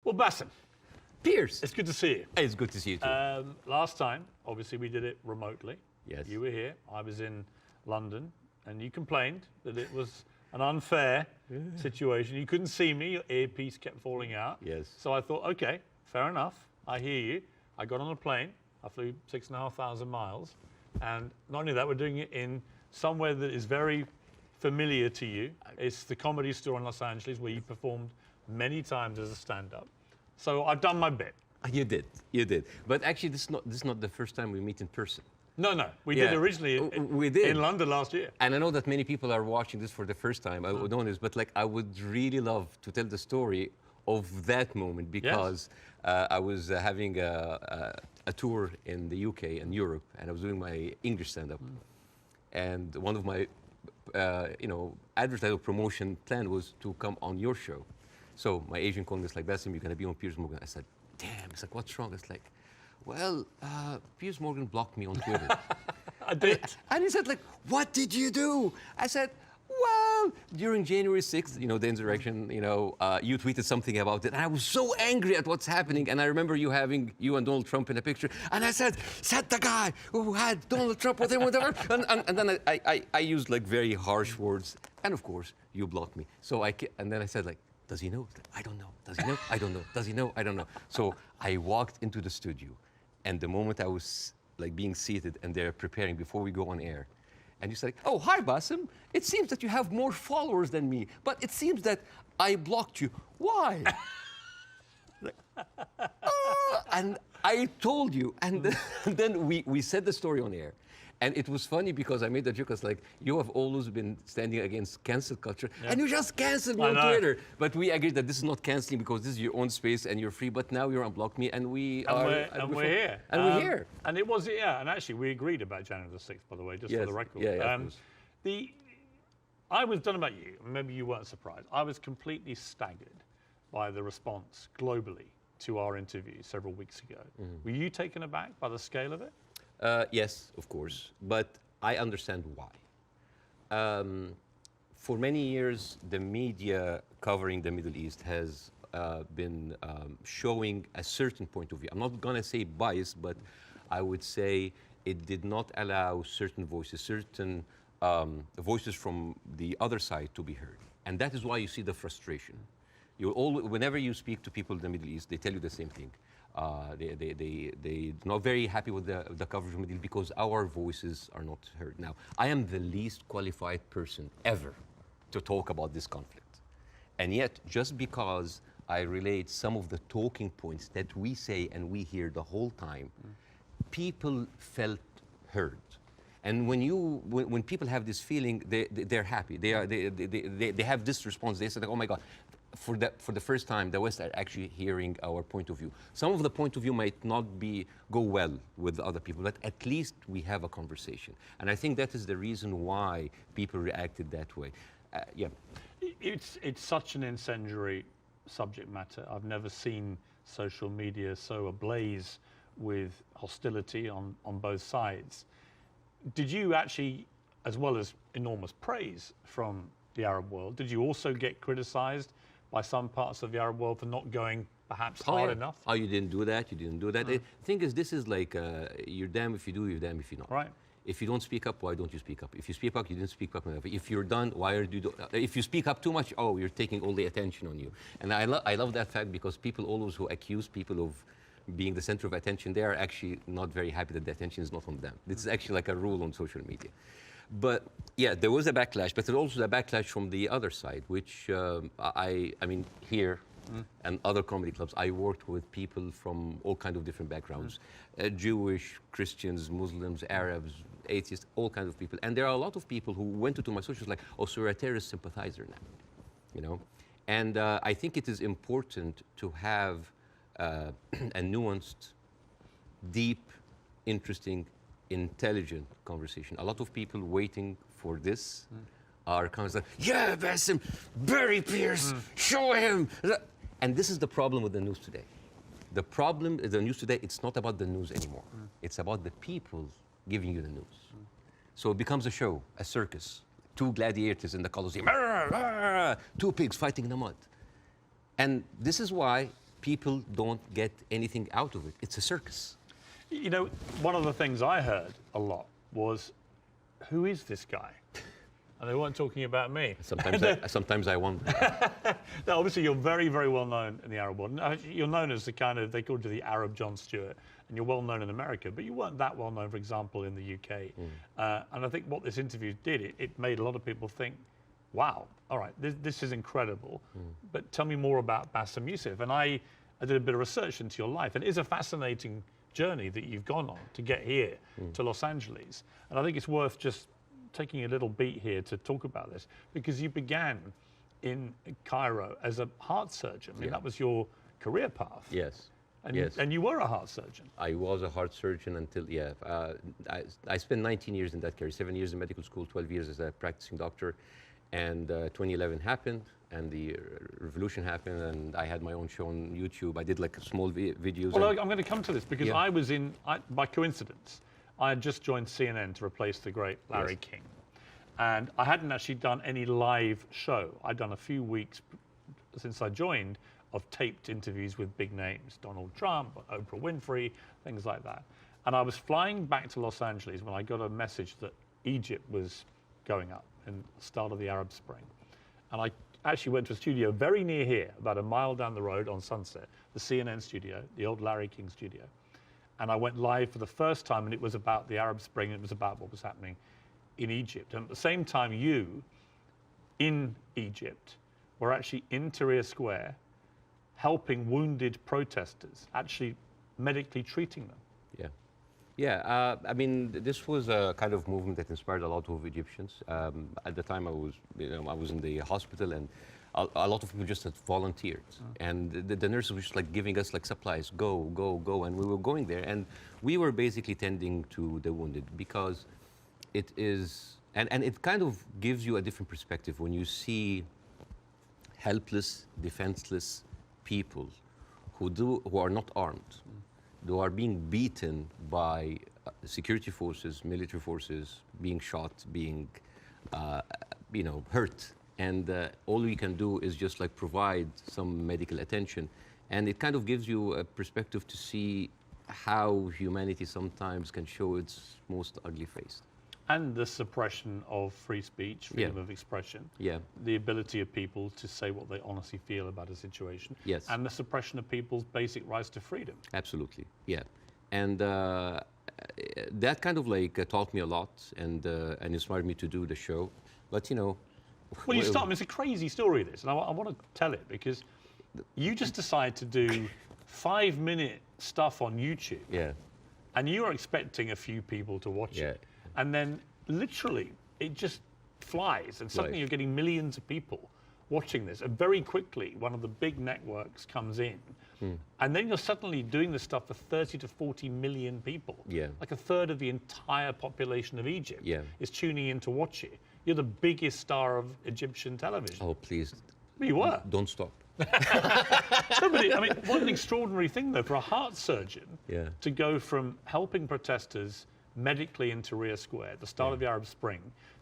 Well, Bassem, Piers. it's good to see you. It's good to see you too. Last time, obviously, we did it remotely. Yes. You were here. I was in London, and you complained that it was an unfair situation. You couldn't see me. Your earpiece kept falling out. Yes. So I thought, okay, fair enough. I hear you. I got on a plane. I flew 6,500 miles. And not only that, we're doing it in somewhere that is very familiar to you. It's the Comedy Store in Los Angeles, where you performed many times as a stand-up. So I've done my bit. You did. But actually, this is not the first time we meet in person. No, we did originally we did. in London last year. And I know that many people are watching this for the first time. I would know this, but like I would really love to tell the story of that moment because I was having a tour in the UK and Europe, and I was doing my English stand-up. And one of my, advertising promotion plan was to come on your show. So my agent called me, it's like, Bassem, you're going to be on Piers Morgan. I said, damn. It's like, what's wrong? It's like, well, Piers Morgan blocked me on Twitter. I did. And he said, like, what did you do? I said, well, during January 6th, the insurrection, you tweeted something about it. And I was so angry at what's happening. And I remember you having you and Donald Trump in a picture. And I said the guy who had Donald Trump with him, whatever. and then I used like very harsh words. And of course, you blocked me. And then I said, like, does he know? I don't know. Does he know? I don't know. Does he know? I don't know. So I walked into the studio, and the moment I was like being seated and they're preparing before we go on air, and you said, "Oh, hi, Bassem. It seems that you have more followers than me, but it seems that I blocked you. Why?" And I told you, and then we said the story on air. And it was funny because I made the joke, I was like, you have always been standing against cancel culture, and you just canceled me on Twitter. But we agreed that this is not canceling because this is your own space and you're free, but now you're unblocked me, and we're here. And we're here. And it was, and actually we agreed about January the 6th, by the way, just for the record. I was, don't know about you, maybe you weren't surprised, I was completely staggered by the response globally to our interview several weeks ago. Were you taken aback by the scale of it? Yes, of course, but I understand why. For many years, the media covering the Middle East has been showing a certain point of view. I'm not going to say bias, but I would say it did not allow certain voices from the other side to be heard. And that is why you see the frustration. Whenever you speak to people in the Middle East, they tell you the same thing. They're not very happy with the coverage of the Middle East because our voices are not heard. Now, I am the least qualified person ever to talk about this conflict. And yet, just because I relate some of the talking points that we say and we hear the whole time, people felt heard. And when people have this feeling, they're happy. They have this response. They say, like, oh my God. For the first time, the West are actually hearing our point of view. Some of the point of view might not go well with other people, but at least we have a conversation. And I think that is the reason why people reacted that way. It's such an incendiary subject matter. I've never seen social media so ablaze with hostility on both sides. Did you actually, as well as enormous praise from the Arab world, did you also get criticized by some parts of the Arab world for not going perhaps hard enough? Oh, you didn't do that, you didn't do that. The thing is, this is like, you're damned if you do, you're damned if you're not. Right. If you don't speak up, why don't you speak up? If you speak up, you didn't speak up enough. If you're done, why are you if you speak up too much, oh, you're taking all the attention on you. And I love that fact because people always who accuse people of being the center of attention, they are actually not very happy that the attention is not on them. This is actually like a rule on social media. But yeah, there was a backlash, but there's also a backlash from the other side, which I mean, here and other comedy clubs, I worked with people from all kinds of different backgrounds, Jewish, Christians, Muslims, Arabs, atheists, all kinds of people. And there are a lot of people who went into my socials like, oh, so you're a terrorist sympathizer now, And I think it is important to have a nuanced, deep, interesting, intelligent conversation. A lot of people waiting for this are kind of like, yeah, Bassem, bury Piers, show him. And this is the problem with the news today. The problem is the news today, it's not about the news anymore. It's about the people giving you the news. So it becomes a show, a circus. Two gladiators in the Colosseum, two pigs fighting in the mud. And this is why people don't get anything out of it. It's a circus. You know, one of the things I heard a lot was, who is this guy? And they weren't talking about me. Sometimes I wonder. Now, obviously, you're very, very well known in the Arab world. You're known as the kind of, they called you the Arab Jon Stewart, and you're well known in America, but you weren't that well known, for example, in the UK. And I think what this interview did, it made a lot of people think, wow, all right, this is incredible. But tell me more about Bassem Youssef. And I did a bit of research into your life, and it is a fascinating journey that you've gone on to get here to Los Angeles. And I think it's worth just taking a little beat here to talk about this, because you began in Cairo as a heart surgeon. I mean, that was your career path. Yes. And you were a heart surgeon. I was a heart surgeon until, I spent 19 years in that career, 7 years in medical school, 12 years as a practicing doctor. And 2011 happened, and the revolution happened, and I had my own show on YouTube. I did like small videos. Well, I'm going to come to this, because I was by coincidence, I had just joined CNN to replace the great Larry King. And I hadn't actually done any live show. I'd done a few weeks since I joined of taped interviews with big names, Donald Trump, Oprah Winfrey, things like that. And I was flying back to Los Angeles when I got a message that Egypt was going up in the start of the Arab Spring. And I actually went to a studio very near here, about a mile down the road on Sunset, the CNN studio, the old Larry King studio. And I went live for the first time, and it was about the Arab Spring. It was about what was happening in Egypt. And at the same time, you, in Egypt, were actually in Tahrir Square, helping wounded protesters, actually medically treating them. I mean, this was a kind of movement that inspired a lot of Egyptians. At the time, I was in the hospital, and a lot of people just had volunteered, and the nurses were just like giving us like supplies, go, and we were going there, and we were basically tending to the wounded, because it is, and it kind of gives you a different perspective when you see helpless, defenseless people who are not armed, who are being beaten by security forces, military forces, being shot, being hurt. And all we can do is just like provide some medical attention. And it kind of gives you a perspective to see how humanity sometimes can show its most ugly face. And the suppression of free speech, freedom of expression. The ability of people to say what they honestly feel about a situation. And the suppression of people's basic rights to freedom. Absolutely, And that kind of like taught me a lot, and inspired me to do the show. But well, you start. I mean, it's a crazy story, this, and I want to tell it, because you just decide to do 5-minute stuff on YouTube. And you are expecting a few people to watch it. And then literally it just flies, and suddenly you're getting millions of people watching this. And very quickly, one of the big networks comes in, and then you're suddenly doing this stuff for 30 to 40 million people. Like a third of the entire population of Egypt is tuning in to watch it. You're the biggest star of Egyptian television. Oh, please. You were. Don't stop. I mean, what an extraordinary thing, though, for a heart surgeon to go from helping protesters medically in Tahrir Square at the start of the Arab Spring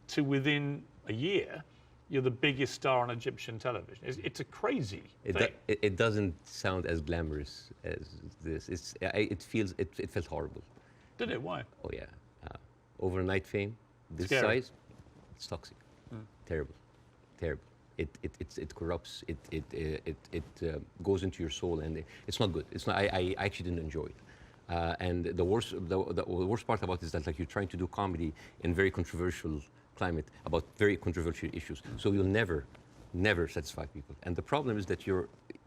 to within a year, you're the biggest star on Egyptian television. It's a crazy thing. It doesn't sound as glamorous as this. It felt horrible. Did it? Why? Oh yeah, overnight fame, this Scary. size, it's toxic, terrible. It corrupts. It goes into your soul, and it's not good. It's not. I actually didn't enjoy it. And the worst part about it is that like you're trying to do comedy in very controversial climate about very controversial issues. So you'll never satisfy people. And the problem is that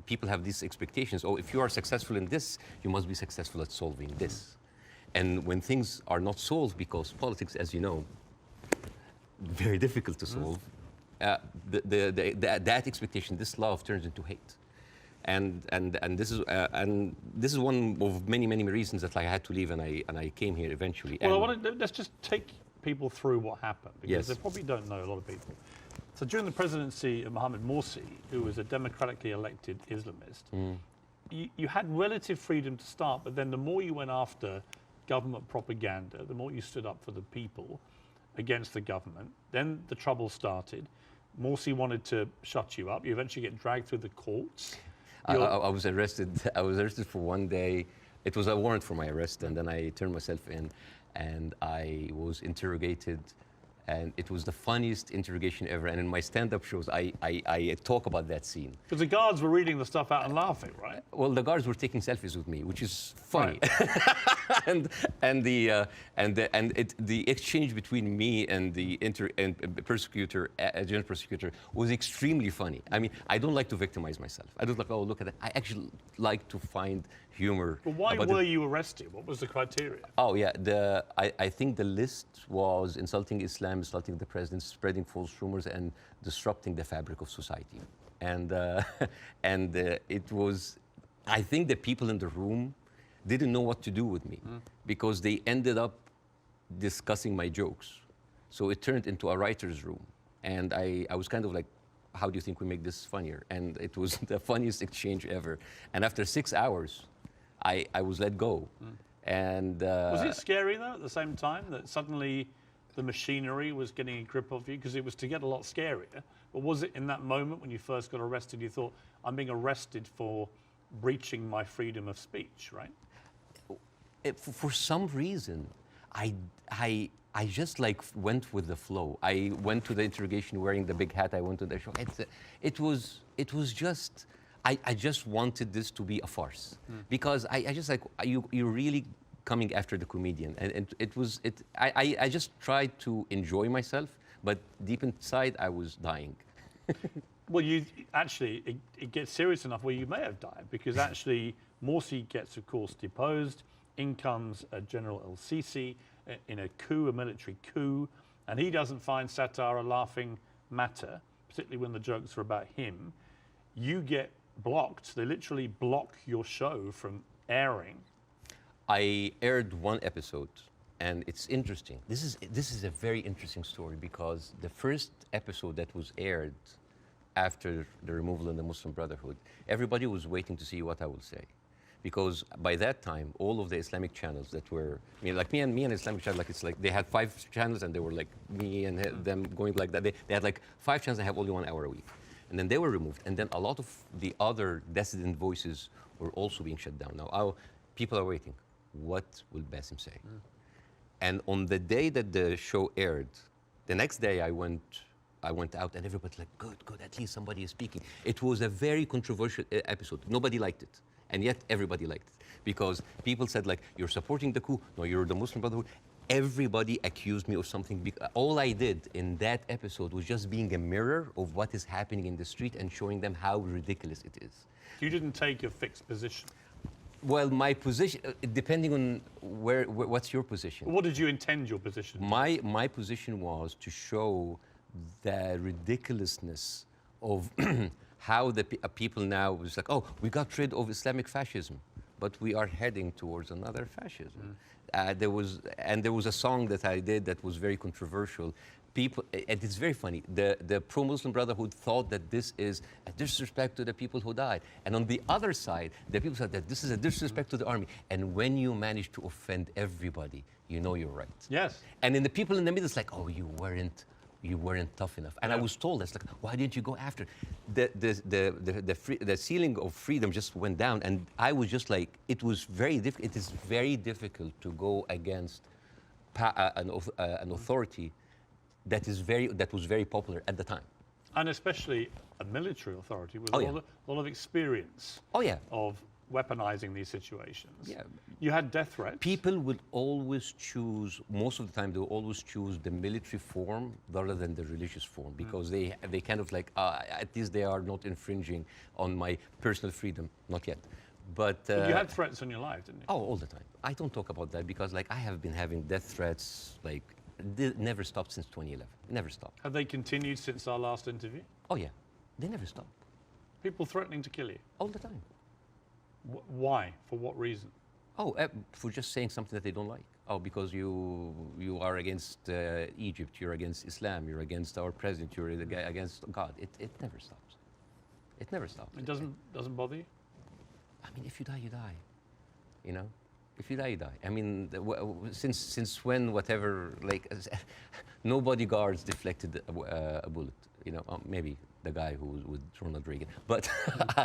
people have these expectations. Oh, if you are successful in this, you must be successful at solving this. And when things are not solved, because politics, as you know, very difficult to solve, that expectation, this love turns into hate. And this is one of many reasons that I had to leave, and I came here eventually. Well, let's just take people through what happened, because they probably don't know, a lot of people. So during the presidency of Mohamed Morsi, who was a democratically elected Islamist, you had relative freedom to start, but then the more you went after government propaganda, the more you stood up for the people against the government, then the trouble started. Morsi wanted to shut you up. You eventually get dragged through the courts. I was arrested. I was arrested for one day. It was a warrant for my arrest, and then I turned myself in, and I was interrogated, and it was the funniest interrogation ever. And in my stand-up shows, I talk about that scene. Because the guards were reading the stuff out and laughing, right? Well, the guards were taking selfies with me, which is funny. Right. The exchange between me and the prosecutor, general prosecutor, was extremely funny. I mean, I don't like to victimize myself. I don't like, oh, look at that. I actually like to find humor. But why were you arrested? What was the criteria? Oh, yeah. I think the list was insulting Islam, insulting the president, spreading false rumors, and disrupting the fabric of society. And it was, I think the people in the room didn't know what to do with me because they ended up discussing my jokes. So it turned into a writer's room. And I was kind of like, how do you think we make this funnier? And it was the funniest exchange ever. And after 6 hours, I was let go. And was it scary though at the same time that suddenly the machinery was getting a grip of you? Because it was to get a lot scarier. But was it in that moment when you first got arrested, you thought, I'm being arrested for breaching my freedom of speech, right? For some reason, I just like went with the flow. I went to the interrogation wearing the big hat. I went to the show. It was just, I just wanted this to be a farce because I just like, you're really coming after the comedian. And I just tried to enjoy myself, but deep inside I was dying. Well, it gets serious enough where you may have died because actually Morsi gets, of course, deposed. In comes General El-Sisi in a military coup, and he doesn't find satire a laughing matter, particularly when the jokes are about him. You get blocked. They literally block your show from airing. I aired one episode, and it's interesting. This is a very interesting story because the first episode that was aired after the removal of the Muslim Brotherhood, everybody was waiting to see what I will say. Because by that time, all of the Islamic channels that were, I mean, like me and Islamic channel, like it's like they had 5 channels and they were like me and them going like that. They had like 5 channels and have only 1 hour a week. And then they were removed. And then a lot of the other dissident voices were also being shut down. Now, people are waiting. What will Bassem say? And on the day that the show aired, the next day I went out and everybody's like, good, at least somebody is speaking. It was a very controversial episode. Nobody liked it. And yet everybody liked it because people said like, you're supporting the coup. No, you're the Muslim Brotherhood. Everybody accused me of something. All I did in that episode was just being a mirror of what is happening in the street and showing them how ridiculous it is. You didn't take a fixed position. Well, my position, depending on what's your position? What did you intend your position? My position was to show the ridiculousness of how the people now was like, oh, we got rid of Islamic fascism, but we are heading towards another fascism. There was a song that I did that was very controversial. People, and it's very funny. The pro-Muslim Brotherhood thought that this is a disrespect to the people who died, and on the other side, the people said that this is a disrespect to the army. And when you manage to offend everybody, you know you're right. Yes. And then the people in the middle, it's like, oh, you weren't tough enough. And I was told, that's like, why didn't you go after? The ceiling of freedom just went down, and I was just like, it was very difficult. It is very difficult to go against an authority that was very popular at the time. And especially a military authority with Oh, a yeah. lot of experience Oh yeah. of weaponizing these situations. Yeah. You had death threats. People would always choose, most of the time, they will always choose the military form rather than the religious form because they kind of like, at least they are not infringing on my personal freedom. Not yet. But you had threats on your life, didn't you? oh, all the time. I don't talk about that because like I have been having death threats like never stopped since 2011. Never stopped. Have they continued since our last interview? Oh yeah, they never stopped. People threatening to kill you? All the time. Why? For what reason? Oh, for just saying something that they don't like. Oh, because you are against Egypt, you're against Islam, you're against our president, you're against God. It never stops. It never stops. It doesn't bother you? I mean, if you die, you die. You know? If you die, you die. I mean, since when, whatever, like, no bodyguards deflected a bullet. You know, maybe the guy who was with Ronald Reagan. But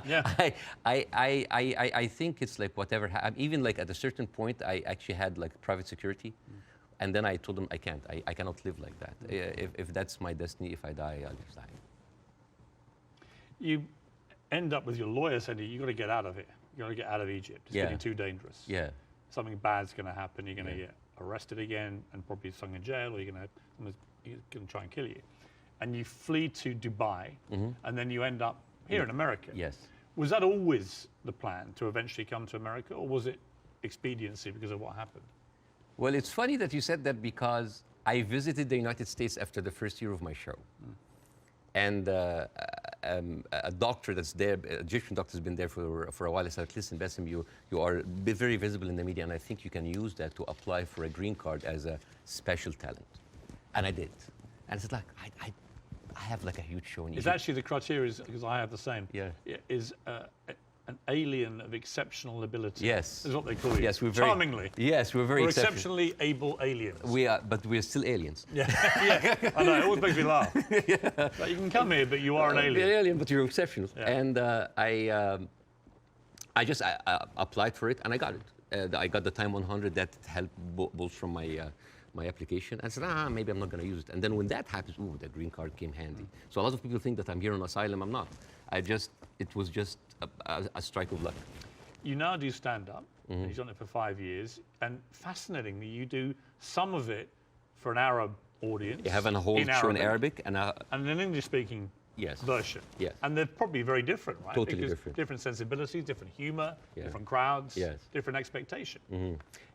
Yeah. I think it's like whatever. Even like at a certain point, I actually had like private security, and then I told them I can't. I cannot live like that. If that's my destiny, if I die, I'll just die. You end up with your lawyer saying you got to get out of it. You got to get out of Egypt. It's Yeah. getting too dangerous. Yeah. Something bad's going to happen. You're going to Yeah. get arrested again and probably thrown in jail, or someone's going to try and kill you. And you flee to Dubai, and then you end up here in America. Yes. Was that always the plan, to eventually come to America, or was it expediency because of what happened? Well, it's funny that you said that because I visited the United States after the first year of my show. And a doctor that's there, an Egyptian doctor, has been there for a while. I said, listen, Bassem, you are very visible in the media, and I think you can use that to apply for a green card as a special talent. And I did. And it's like, I have like a huge show in It's Egypt. actually the criteria, because I have the same. Yeah. Is an alien of exceptional ability. Yes. Is what they call you. Yes, we're very, Charmingly. Yes, we're very We're exceptional. exceptionally able aliens. We are, but we're still aliens. Yeah, yeah. I know, it always makes me laugh. Like, you can come here, but you are an alien. You're an alien, but you're exceptional. Yeah. And I just applied for it, and I got it. I got the time 100 that helped boost from my application. I said, maybe I'm not going to use it. And then when that happens, ooh, the green card came handy. So a lot of people think that I'm here on asylum. I'm not. It was just a strike of luck. You now do stand-up. You've done it for 5 years. And fascinatingly, you do some of it for an Arab audience. You have a whole show in Arabic and an English-speaking yes. version. Yes. And they're probably very different, right? Totally because different. Different sensibilities, different humor, Yeah. different crowds, Yes. different expectation.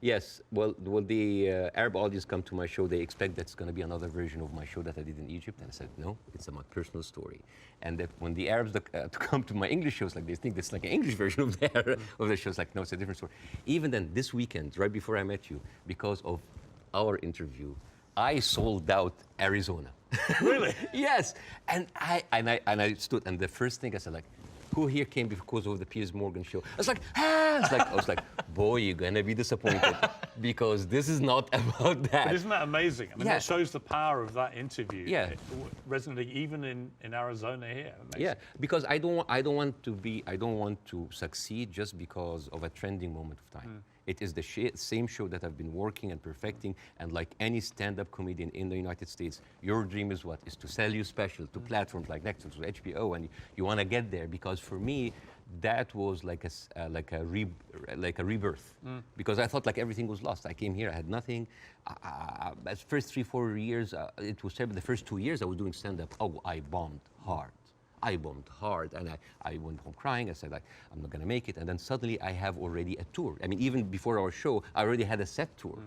Yes, well, the Arab audience come to my show, they expect that's going to be another version of my show that I did in Egypt. And I said, no, it's my personal story. And that when the Arabs come to my English shows, like they think it's like an English version of the shows. Like, no, it's a different story. Even then, this weekend, right before I met you, because of our interview, I sold out Arizona. Really? Yes. And I stood, and the first thing I said, like, who here came because of the Piers Morgan show? I was like, I was like, boy, you're gonna be disappointed because this is not about that. But isn't that amazing? I mean, Yeah. that shows the power of that interview. Yeah. Resonating even in Arizona here. Yeah, because I don't want to succeed just because of a trending moment of time. It is the same show that I've been working and perfecting, and like any stand-up comedian in the United States, your dream is what? Is to sell you special to platforms like Netflix or HBO, and you want to get there. Because for me, that was like a rebirth. Because I thought like everything was lost. I came here, I had nothing. As first 3-4 years, it was terrible. The first 2 years I was doing stand-up. Oh, I bombed hard. And I went home crying. I said, like, I'm not going to make it. And then suddenly I have already a tour. I mean, even before our show, I already had a set tour.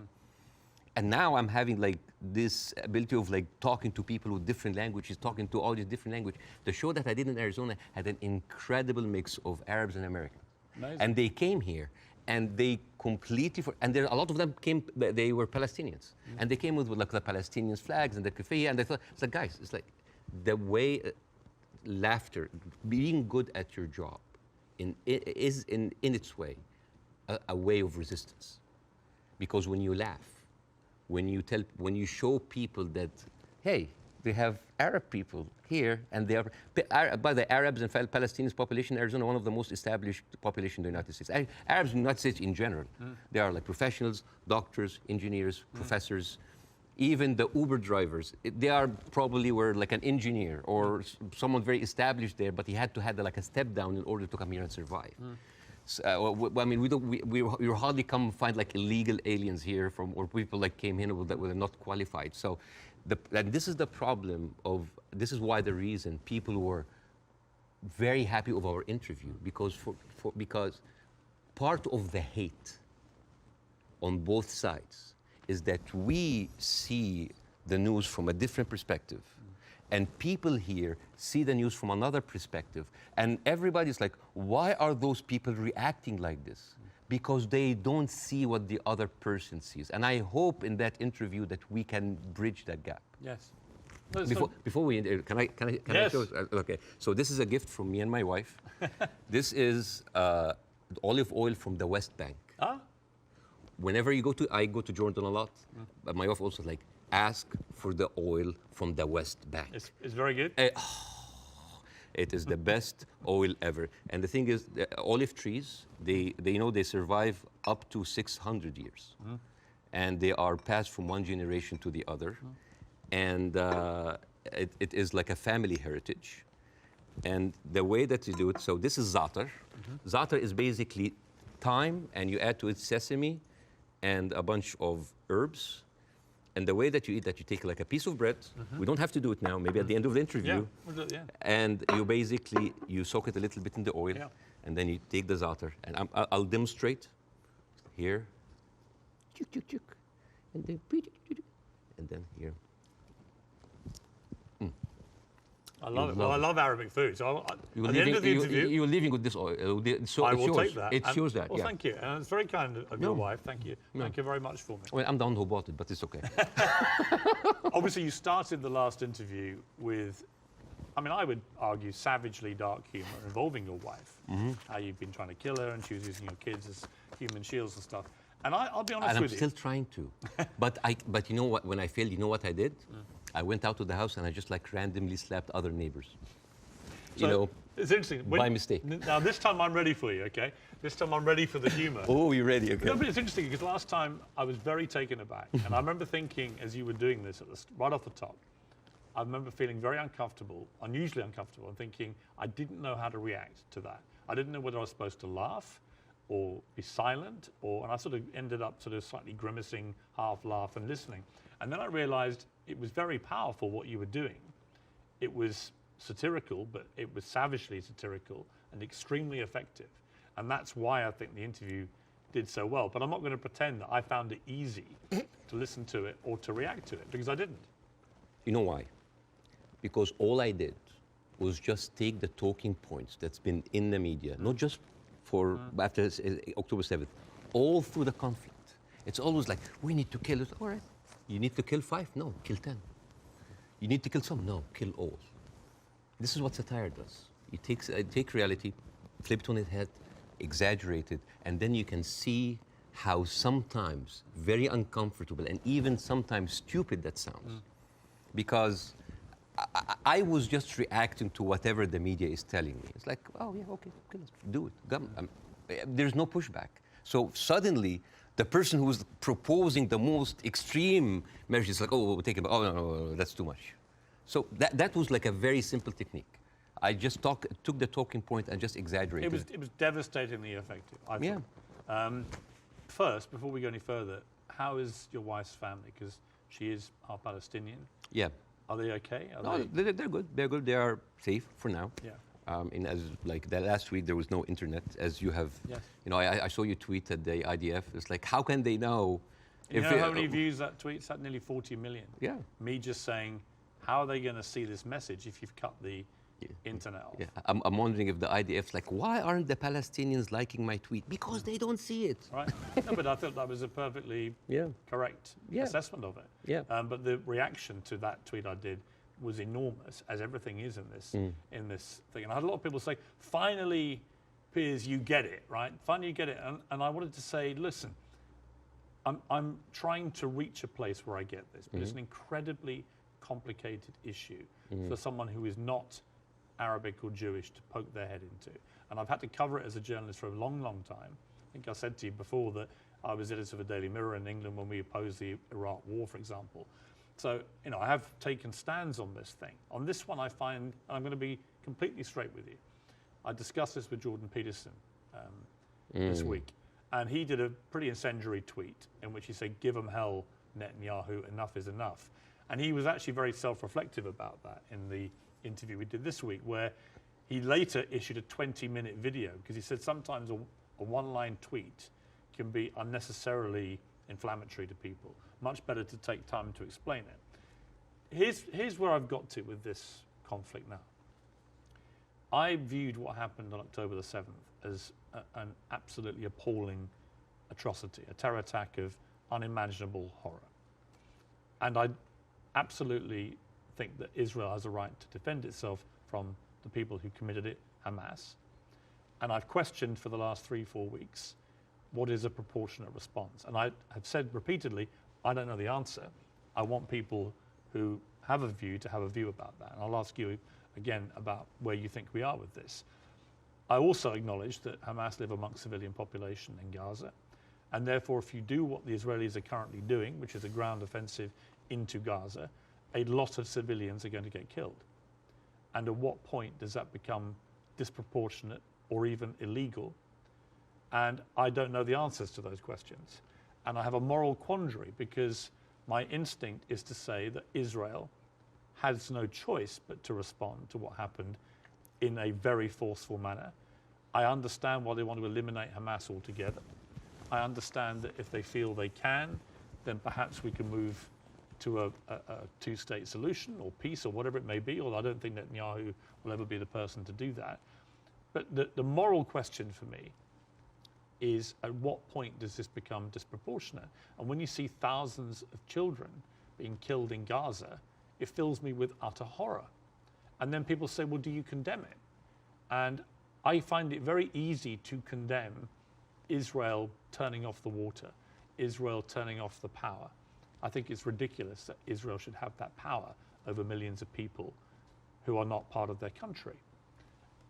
And now I'm having like this ability of like talking to people with different languages, talking to all these different languages. The show that I did in Arizona had an incredible mix of Arabs and Americans. Amazing. And they came here and they completely, and there a lot of them came, they were Palestinians. And they came with like the Palestinian flags and the keffiyeh, and they thought, it's like, guys, it's like the way, laughter, being good at your job is in its way a way of resistance. Because when you laugh, when you show people that, hey, they have Arab people here, and they are, by the Arabs and Palestinians population in Arizona, one of the most established population in the United States. Arabs in the United States in general, they are like professionals, doctors, engineers, professors. Even the Uber drivers, they are probably were like an engineer or someone very established there, but he had to have like a step down in order to come here and survive. So, I mean, we hardly come find like illegal aliens here or people like came in that were not qualified. So, and this is the problem this is why the reason people were very happy with our interview, because because part of the hate on both sides is that we see the news from a different perspective. And people here see the news from another perspective. And everybody's like, why are those people reacting like this? Because they don't see what the other person sees. And I hope in that interview that we can bridge that gap. Yes. Before we, can I Yes. show? Okay, so this is a gift from me and my wife. This is olive oil from the West Bank. Ah, Whenever I go to Jordan a lot, but my wife also ask for the oil from the West Bank. it's very good. It is the best oil ever. And the thing is, the olive trees, they survive up to 600 years. And they are passed from one generation to the other. And it is like a family heritage. And the way that you do it, so this is za'atar. Za'atar is basically thyme, and you add to it sesame and a bunch of herbs. And the way that you eat that, you take like a piece of bread. We don't have to do it now, maybe at the end of the interview. Yeah, we'll do it, yeah. And you soak it a little bit in the oil, and then you take the za'atar. And I'll demonstrate here. Chuk, chuk, chuk. And then here. I love it. Well, I love Arabic food. So at the end of the interview, you're leaving with this oil. So I will take that. It shows that. Well, yeah. thank you. And it's very kind of your wife. Thank you. Thank you very much for me. Well, I'm the one who bought it, but it's okay. Obviously, you started the last interview with, I mean, I would argue savagely dark humour involving your wife. How you've been trying to kill her, and she was using your kids as human shields and stuff. And I'll be honest and I'm with you. still trying to. But you know what? When I failed, you know what I did? I went out to the house and I just like randomly slapped other neighbors. So, it's interesting. By mistake. Now, this time I'm ready for you, okay? This time I'm ready for the humour. Oh, you're ready, okay. No, but it's interesting because last time I was very taken aback. And I remember thinking, as you were doing this right off the top, I remember feeling very uncomfortable, unusually uncomfortable, and thinking I didn't know how to react to that. I didn't know whether I was supposed to laugh or be silent, and I sort of ended up sort of slightly grimacing, half laugh and listening. And then I realized it was very powerful what you were doing. It was satirical, but it was savagely satirical and extremely effective. And that's why I think the interview did so well. But I'm not going to pretend that I found it easy to listen to it or to react to it, because I didn't. You know why? Because all I did was just take the talking points that's been in the media, not just for after October 7th, all through the conflict. It's always like, we need to kill it. All right. You need to kill 5? No, kill 10. You need to kill some? No, kill all. This is what satire does. You take reality, flip it on its head, exaggerate it, and then you can see how sometimes very uncomfortable and even sometimes stupid that sounds. Because I was just reacting to whatever the media is telling me. It's like, oh yeah, okay, let's do it. There's no pushback. So suddenly, the person who's proposing the most extreme measures is like, oh, we'll take it, oh no, that's too much. So that was like a very simple technique. I just took the talking point and just exaggerated. It was devastatingly effective, I think. Yeah. First, before we go any further, how is your wife's family? Because she is half Palestinian. Yeah. Are they okay? They're good. They're good. They are safe for now. Yeah. And as like the last week, there was no internet, as you have. Yes. You know, I saw you tweet at the IDF. It's like, how can they know? You know how many views that tweet's had? Nearly 40 million. Yeah. Me just saying, how are they going to see this message if you've cut the internet off? Yeah. I'm wondering if the IDF's like, why aren't the Palestinians liking my tweet? Because they don't see it. Right. No, but I thought that was a perfectly correct assessment of it. Yeah. But the reaction to that tweet I did was enormous, as everything is in this thing. And I had a lot of people say, finally, Piers, you get it, right? Finally, you get it. And I wanted to say, listen, I'm trying to reach a place where I get this, but it's an incredibly complicated issue for someone who is not Arabic or Jewish to poke their head into. And I've had to cover it as a journalist for a long, long time. I think I said to you before that I was editor of a Daily Mirror in England when we opposed the Iraq War, for example. So, you know, I have taken stands on this thing. On this one, I find, and I'm going to be completely straight with you, I discussed this with Jordan Peterson this week, and he did a pretty incendiary tweet in which he said, give them hell, Netanyahu, enough is enough. And he was actually very self-reflective about that in the interview we did this week, where he later issued a 20-minute video, because he said sometimes a one-line tweet can be unnecessarily inflammatory to people. Much better to take time to explain it. Here's where I've got to with this conflict now. I viewed what happened on October the 7th as an absolutely appalling atrocity, a terror attack of unimaginable horror. And I absolutely think that Israel has a right to defend itself from the people who committed it, Hamas. And I've questioned for the last 3-4 weeks, what is a proportionate response? And I have said repeatedly, I don't know the answer. I want people who have a view to have a view about that. And I'll ask you again, about where you think we are with this. I also acknowledge that Hamas live amongst civilian population in Gaza, and therefore if you do what the Israelis are currently doing, which is a ground offensive into Gaza, a lot of civilians are going to get killed. And at what point does that become disproportionate or even illegal? And I don't know the answers to those questions. And I have a moral quandary because my instinct is to say that Israel has no choice but to respond to what happened in a very forceful manner. I understand why they want to eliminate Hamas altogether. I understand that if they feel they can, then perhaps we can move to a two-state solution or peace or whatever it may be, although I don't think Netanyahu will ever be the person to do that. But the moral question for me is, at what point does this become disproportionate? And when you see thousands of children being killed in Gaza, it fills me with utter horror. And then people say, well, do you condemn it? And I find it very easy to condemn Israel turning off the water, Israel turning off the power. I think it's ridiculous that Israel should have that power over millions of people who are not part of their country.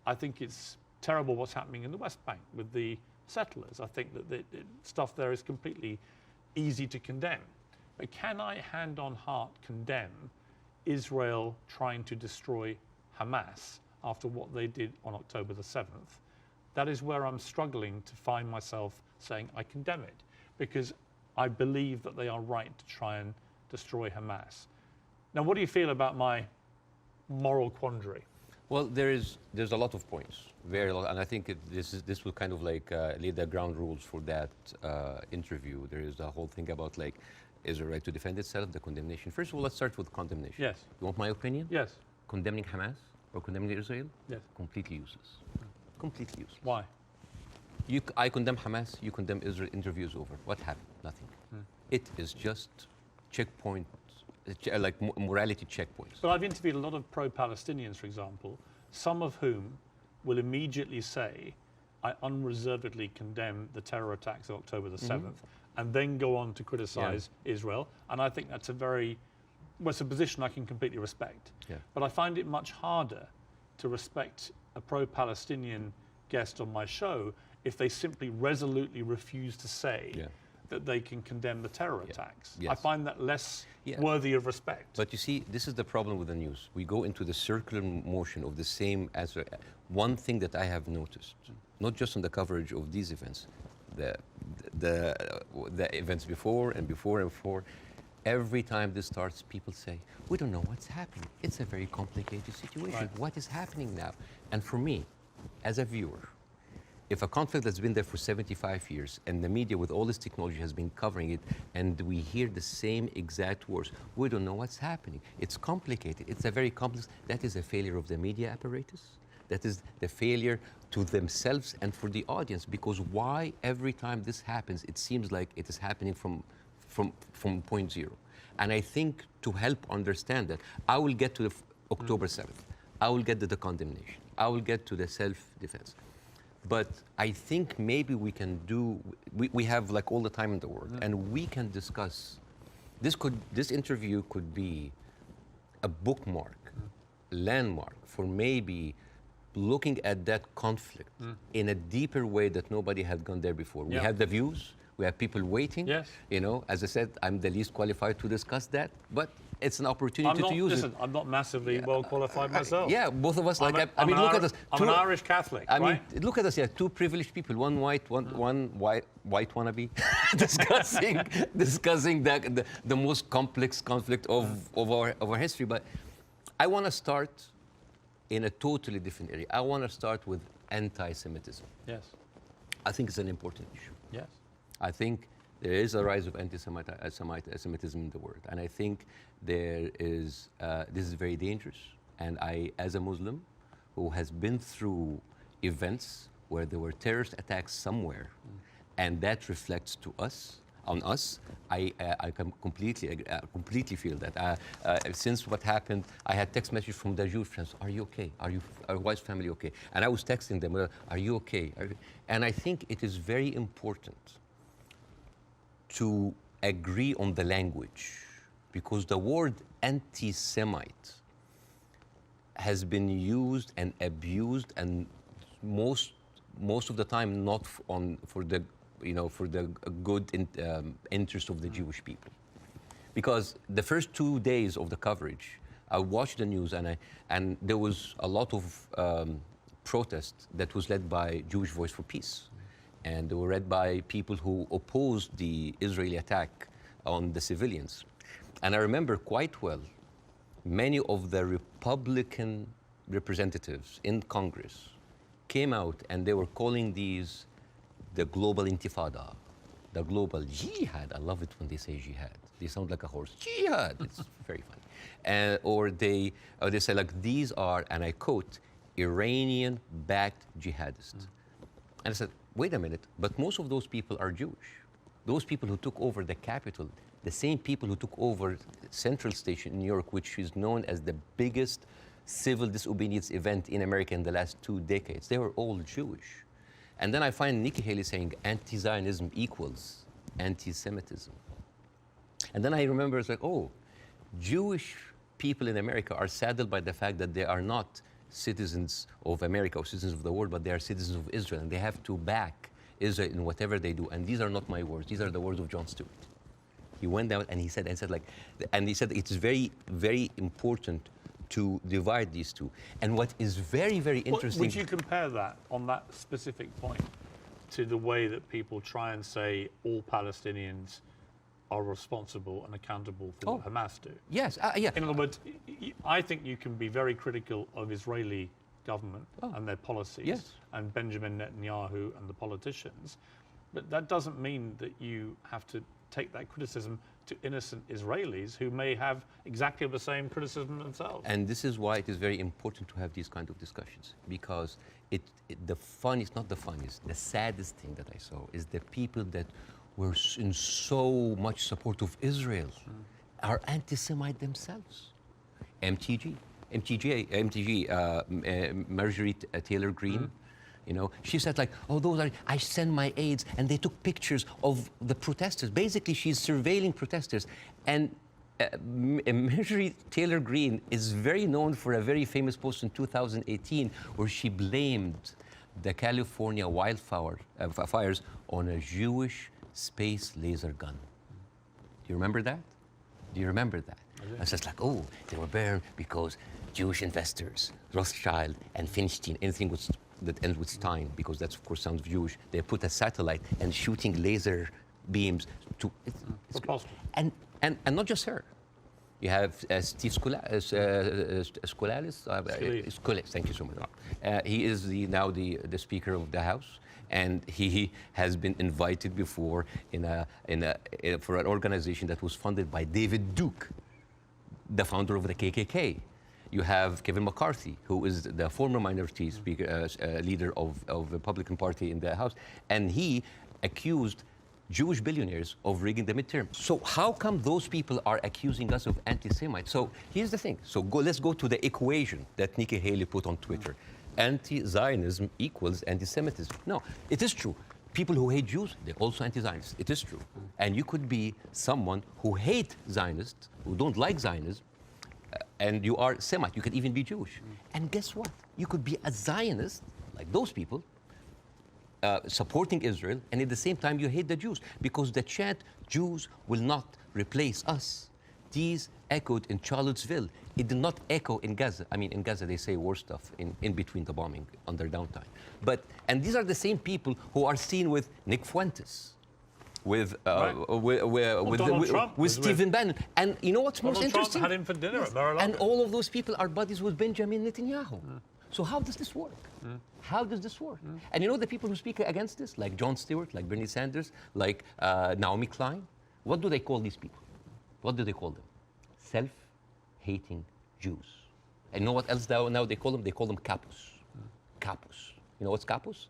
I think it's terrible what's happening in the West Bank with the settlers. I think that the stuff there is completely easy to condemn. But can I, hand on heart, condemn Israel trying to destroy Hamas after what they did on October the 7th? That is where I'm struggling to find myself saying I condemn it, because I believe that they are right to try and destroy Hamas. Now, what do you feel about my moral quandary? Well, there's a lot of points, very lot, and I think this will kind of like lay the ground rules for that interview. There is a whole thing about like Israel right to defend itself, the condemnation. First of all, let's start with condemnation. Yes. You want my opinion? Yes. Condemning Hamas or condemning Israel? Yes. Completely useless. Completely useless. Why? I condemn Hamas, you condemn Israel, interview is over. What happened? Nothing. It is just checkpoint, like morality checkpoints. But I've interviewed a lot of pro-Palestinians, for example, some of whom will immediately say, I unreservedly condemn the terror attacks of October the 7th, and then go on to criticize Israel. And I think that's it's a position I can completely respect. Yeah. But I find it much harder to respect a pro-Palestinian guest on my show if they simply resolutely refuse to say that they can condemn the terror attacks. Yes. I find that less worthy of respect. But you see, this is the problem with the news. We go into the circular motion of the same answer. One thing that I have noticed, not just on the coverage of these events, the events before and before and before, every time this starts, people say, we don't know what's happening. It's a very complicated situation. Right. What is happening now? And for me, as a viewer, if a conflict that's been there for 75 years and the media with all this technology has been covering it and we hear the same exact words, we don't know what's happening. It's complicated. It's a very complex. That is a failure of the media apparatus. That is the failure to themselves and for the audience, because why every time this happens, it seems like it is happening from point zero. And I think to help understand that, I will get to the October 7th. I will get to the condemnation. I will get to the self-defense. But I think maybe we can we have like all the time in the world, and we can discuss, this interview could be a bookmark, landmark for maybe looking at that conflict in a deeper way that nobody had gone there before. We had the views, we have people waiting. Yes. You know, as I said, I'm the least qualified to discuss that, but it's an opportunity to use it. I'm not massively well qualified myself. Yeah, both of us. I mean, look at us. I'm an Irish Catholic. I mean, look at us. Yeah, two privileged people. One white, one white wannabe, discussing the most complex conflict of our history. But I want to start in a totally different area. I want to start with anti-Semitism. Yes. I think it's an important issue. Yes. I think there is a rise of anti-Semitism in the world, and I think this is very dangerous. And I, as a Muslim who has been through events where there were terrorist attacks somewhere, and that reflects on us, I can completely feel that. Since what happened, I had text messages from the Jewish friends, are you okay? Are your wife's family okay? And I was texting them, are you okay? And I think it is very important to agree on the language, because the word anti-Semite has been used and abused, and most of the time not for the good interest of the Jewish people. Because the first 2 days of the coverage, I watched the news, and there was a lot of protest that was led by Jewish Voice for Peace, and they were led by people who opposed the Israeli attack on the civilians. And I remember quite well, many of the Republican representatives in Congress came out and they were calling these the global intifada, the global jihad. I love it when they say jihad. They sound like a horse. Jihad. It's very funny. Or they say like, these are, and I quote, Iranian-backed jihadists. And I said, wait a minute, but most of those people are Jewish. Those people who took over the Capitol, the same people who took over Central Station in New York, which is known as the biggest civil disobedience event in America in the last 2 decades, they were all Jewish. And then I find Nikki Haley saying anti-Zionism equals anti-Semitism. And then I remember it's like, oh, Jewish people in America are saddened by the fact that they are not citizens of America or citizens of the world, but they are citizens of Israel, and they have to back Israel in whatever they do. And these are not my words; these are the words of Jon Stewart. He went down and he said it's very, very important to divide these two. And what is very, very interesting. Would you compare that on that specific point to the way that people try and say all Palestinians are responsible and accountable for what Hamas do? Yes, yeah. In other words, I think you can be very critical of Israeli government and their policies and Benjamin Netanyahu and the politicians, but that doesn't mean that you have to take that criticism to innocent Israelis who may have exactly the same criticism themselves. And this is why it is very important to have these kind of discussions, because the saddest thing that I saw is the people that were in so much support of Israel are anti-Semite themselves. MTG, Marjorie Taylor Greene, you know, she said like, oh, I send my aides, and they took pictures of the protesters. Basically, she's surveilling protesters. And Marjorie Taylor Greene is very known for a very famous post in 2018 where she blamed the California fires on a Jewish space laser gun. Do you remember that? Do you remember that? I was just like, oh, they were burned because Jewish investors, Rothschild and Feinstein, anything that ends with Stein, because that of course sounds Jewish, they put a satellite and shooting laser beams to... It's possible. And not just her. You have Steve Skoulas, thank you so much. He is now the Speaker of the House, and he has been invited before for an organization that was funded by David Duke, the founder of the KKK. You have Kevin McCarthy, who is the former minority speaker, leader of the Republican Party in the House, and he accused Jewish billionaires of rigging the midterm. So how come those people are accusing us of anti-Semites? So here's the thing. So let's go to the equation that Nikki Haley put on Twitter. Anti-Zionism equals anti-Semitism. No, it is true. People who hate Jews, they're also anti-Zionists. It is true. And you could be someone who hates Zionists, who don't like Zionism, and you are Semite. You could even be Jewish. And guess what? You could be a Zionist, like those people, supporting Israel, and at the same time you hate the Jews, because the chant, Jews will not replace us, these echoed in Charlottesville. It did not echo in Gaza. I mean, in Gaza they say worse stuff in between the bombing, on their downtime. And these are the same people who are seen with Nick Fuentes, with Stephen Bannon. And you know what's most interesting? Trump had him for dinner at Mar-a-Lago. And all of those people are buddies with Benjamin Netanyahu. So how does this work? How does this work? And you know the people who speak against this, like Jon Stewart, like Bernie Sanders, like Naomi Klein, what do they call these people? What do they call them? Self-hating Jews. And you know what else now they call them? They call them capos. Capos. You know what's capos?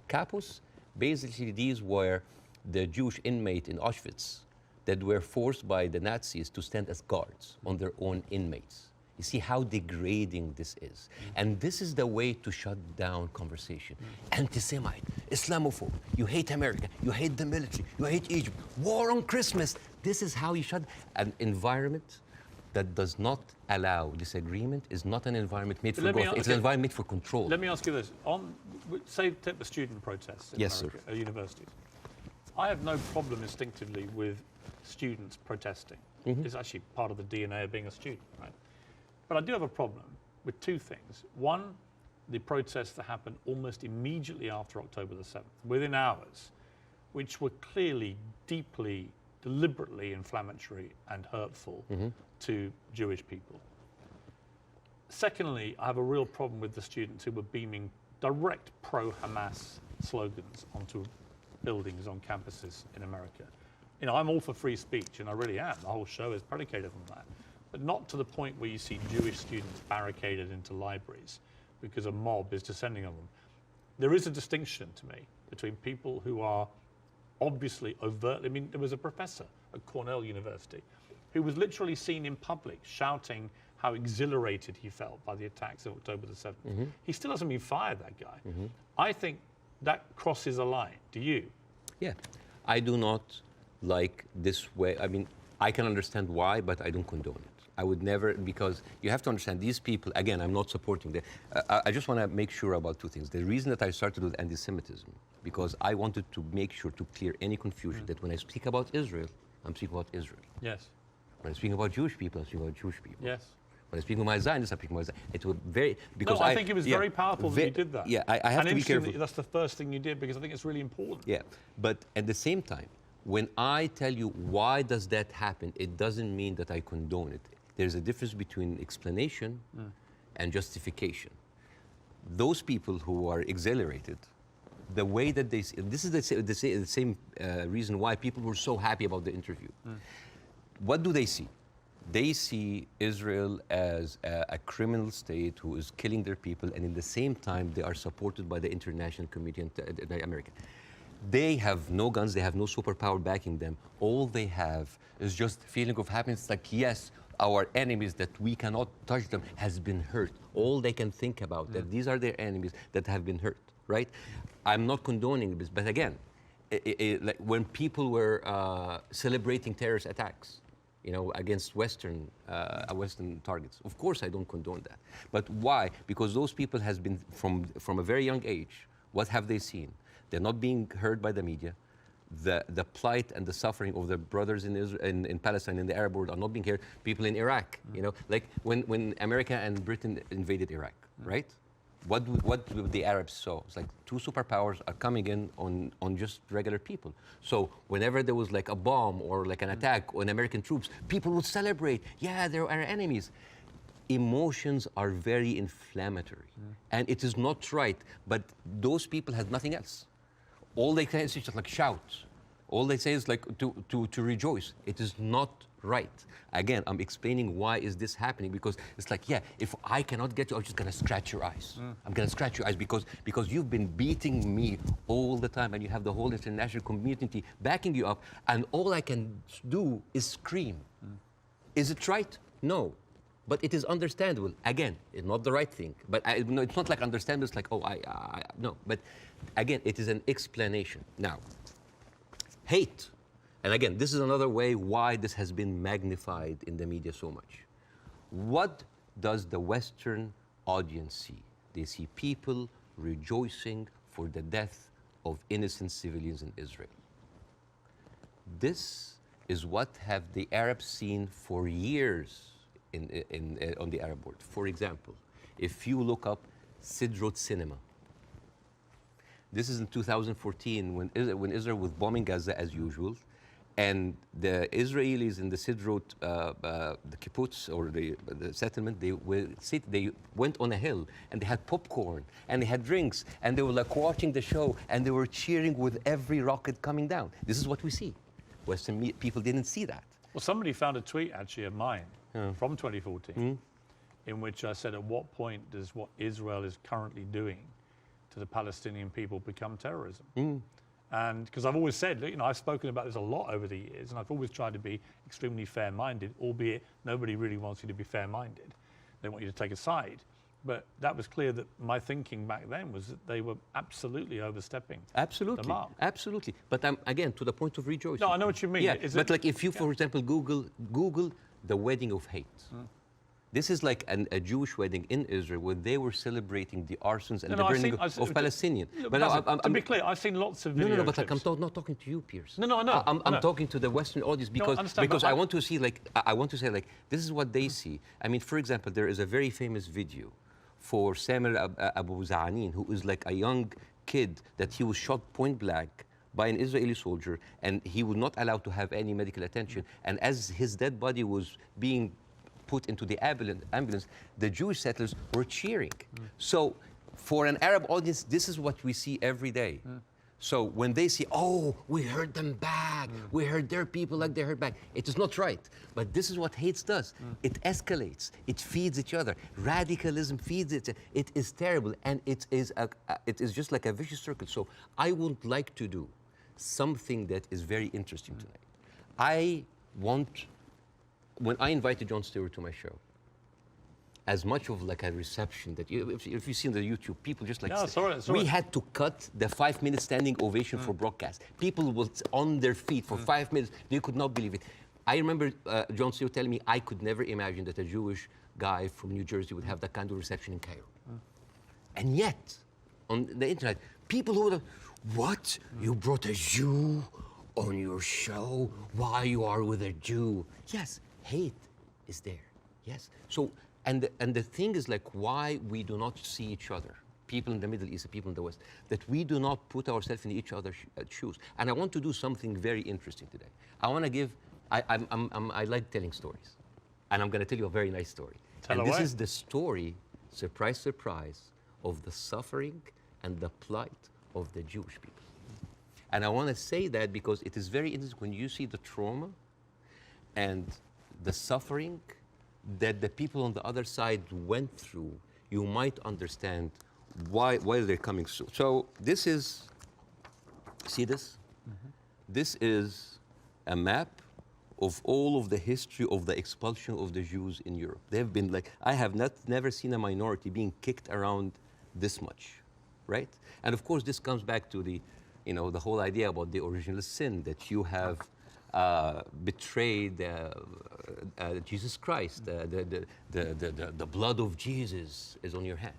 Capos, basically these were the Jewish inmate in Auschwitz that were forced by the Nazis to stand as guards on their own inmates. You see how degrading this is. And this is the way to shut down conversation. Anti-Semite, Islamophobe, you hate America, you hate the military, you hate Egypt, war on Christmas. This is how you shut an environment that does not allow disagreement is not an environment made for let me growth. a- It's an okay. environment made for control. Let me ask you this. Say, take the student protests in Yes, America, at universities. I have no problem instinctively with students protesting. It's actually part of the DNA of being a student, right? But I do have a problem with two things. One, the protests that happened almost immediately after October the 7th, within hours, which were clearly, deeply, deliberately inflammatory and hurtful to Jewish people. Secondly, I have a real problem with the students who were beaming direct pro-Hamas slogans onto buildings on campuses in America. You know, I'm all for free speech, and I really am. The whole show is predicated on that. But not to the point where you see Jewish students barricaded into libraries because a mob is descending on them. There is a distinction to me between people who are obviously overtly, I mean, there was a professor at Cornell University who was literally seen in public shouting how exhilarated he felt by the attacks of October the 7th. He still hasn't been fired, that guy. I think that crosses a line. Do you? Yeah, I do not like this way. I mean, I can understand why, but I don't condone it. I would never, because you have to understand these people, again, I'm not supporting them. I just want to make sure about two things. The reason that I started with anti-Semitism, because I wanted to make sure to clear any confusion that when I speak about Israel, I'm speaking about Israel. Yes. When I speak about Jewish people, I'm speaking about Jewish people. Yes. When I speak about my Zionists, I'm speaking about Zionists. It was very, because No, I think it was very powerful that you did that. Yeah, I have and to be careful. That's the first thing you did, because I think it's really important. Yeah, but at the same time, when I tell you why does that happen, it doesn't mean that I condone it. There's a difference between explanation and justification. Those people who are exhilarated, the way that they see, this is the same reason why people were so happy about the interview. What do they see? They see Israel as a criminal state who is killing their people, and in the same time, they are supported by the international community and America. They have no guns, they have no superpower backing them. All they have is just a feeling of happiness, like, yes, our enemies that we cannot touch them has been hurt. All they can think about, that these are their enemies that have been hurt, right? I'm not condoning this, but again, like when people were celebrating terrorist attacks, you know, against Western targets. Of course, I don't condone that. But why? Because those people has been, from a very young age, what have they seen? They're not being heard by the media. The plight and the suffering of the brothers in Israel, in Palestine, in the Arab world, are not being heard. People in Iraq, you know, like when America and Britain invaded Iraq, right? What the Arabs saw? It's like two superpowers are coming in on just regular people. So whenever there was like a bomb or like an attack on American troops, people would celebrate. Yeah, they're our enemies. Emotions are very inflammatory, and it is not right. But those people have nothing else. All they can is just like shout. All they say is like to rejoice. It is not right. Again, I'm explaining why is this happening, because it's like, yeah, if I cannot get you, I'm just gonna scratch your eyes. I'm gonna scratch your eyes because you've been beating me all the time, and you have the whole international community backing you up, and all I can do is scream. Is it right? No. But it is understandable. Again, it's not the right thing. But no, it's not like understandable. It's like, oh, no. But again, it is an explanation. Now, hate. And again, this is another way why this has been magnified in the media so much. What does the Western audience see? They see people rejoicing for the death of innocent civilians in Israel. This is what have the Arabs seen for years on the Arab world. For example, if you look up Sidrot cinema, this is in 2014 when Israel was bombing Gaza as usual, and the Israelis in the Sidrot, the kibbutz or the settlement, they went on a hill and they had popcorn and they had drinks and they were like watching the show and they were cheering with every rocket coming down. This is what we see. Western people didn't see that. Well, somebody found a tweet actually of mine from 2014 in which I said, at what point does what Israel is currently doing to the Palestinian people become terrorism? And because I've always said, you know, I've spoken about this a lot over the years, and I've always tried to be extremely fair-minded, albeit nobody really wants you to be fair-minded. They want you to take a side. But that was clear that my thinking back then was that they were absolutely overstepping the mark. Absolutely. But again, to the point of rejoicing. No, I know what you mean. Yeah, but like if you, for example, Google the wedding of hate. This is like a Jewish wedding in Israel where they were celebrating the arsons and No, the no, I've burning seen- I've of seen- Palestinians. But no, to be clear, I've seen lots of video no, but like, clips. not talking to you, Piers. No, I know, I I'm know. talking to the Western audience I because understand, but I want to see like I want to say like this is what they see. I mean, for example, there is a very famous video for Samuel Abu Za'anin, who is like a young kid that he was shot point blank by an Israeli soldier, and he was not allowed to have any medical attention. And as his dead body was being put into the ambulance, the Jewish settlers were cheering. So for an Arab audience, this is what we see every day. So when they see, oh, we heard them back, we heard their people like they heard back, it is not right. But this is what hate does. It escalates, it feeds each other. Radicalism feeds it. It is terrible, and it is just like a vicious circle. So I would like to do something that is very interesting tonight. I want, when I invited Jon Stewart to my show, as much of like a reception that if you've seen the YouTube, people just like, Yeah, sorry. we had to cut the 5-minute standing ovation for broadcast. People was on their feet for 5 minutes. They could not believe it. I remember Jon Stewart telling me I could never imagine that a Jewish guy from New Jersey would have that kind of reception in Cairo. And yet, on the internet, people who would, what? You brought a Jew on your show? Why you are with a Jew? Yes, hate is there. Yes. So, and the thing is like why we do not see each other, people in the Middle East, people in the West, that we do not put ourselves in each other's shoes. And I want to do something very interesting today. I want to give, I like telling stories. And I'm going to tell you a very nice story. Tell and away. this is the story, surprise, surprise, of the suffering and the plight of the Jewish people. And I want to say that because it is very interesting when you see the trauma and the suffering that the people on the other side went through, you might understand why they're coming. So this is, see this? This is a map of all of the history of the expulsion of the Jews in Europe. They've been like, I have never seen a minority being kicked around this much, right? And of course, this comes back to the, the whole idea about the original sin, that you have betrayed Jesus Christ. The blood of Jesus is on your hand.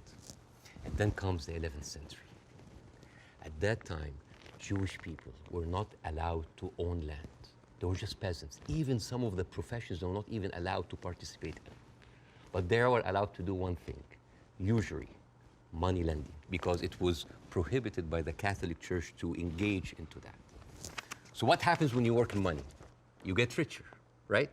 And then comes the 11th century. At that time, Jewish people were not allowed to own land. They were just peasants. Even some of the professions were not even allowed to participate in. But they were allowed to do one thing, usury, money lending, because it was prohibited by the Catholic Church to engage into that. So what happens when you work in money? You get richer, right?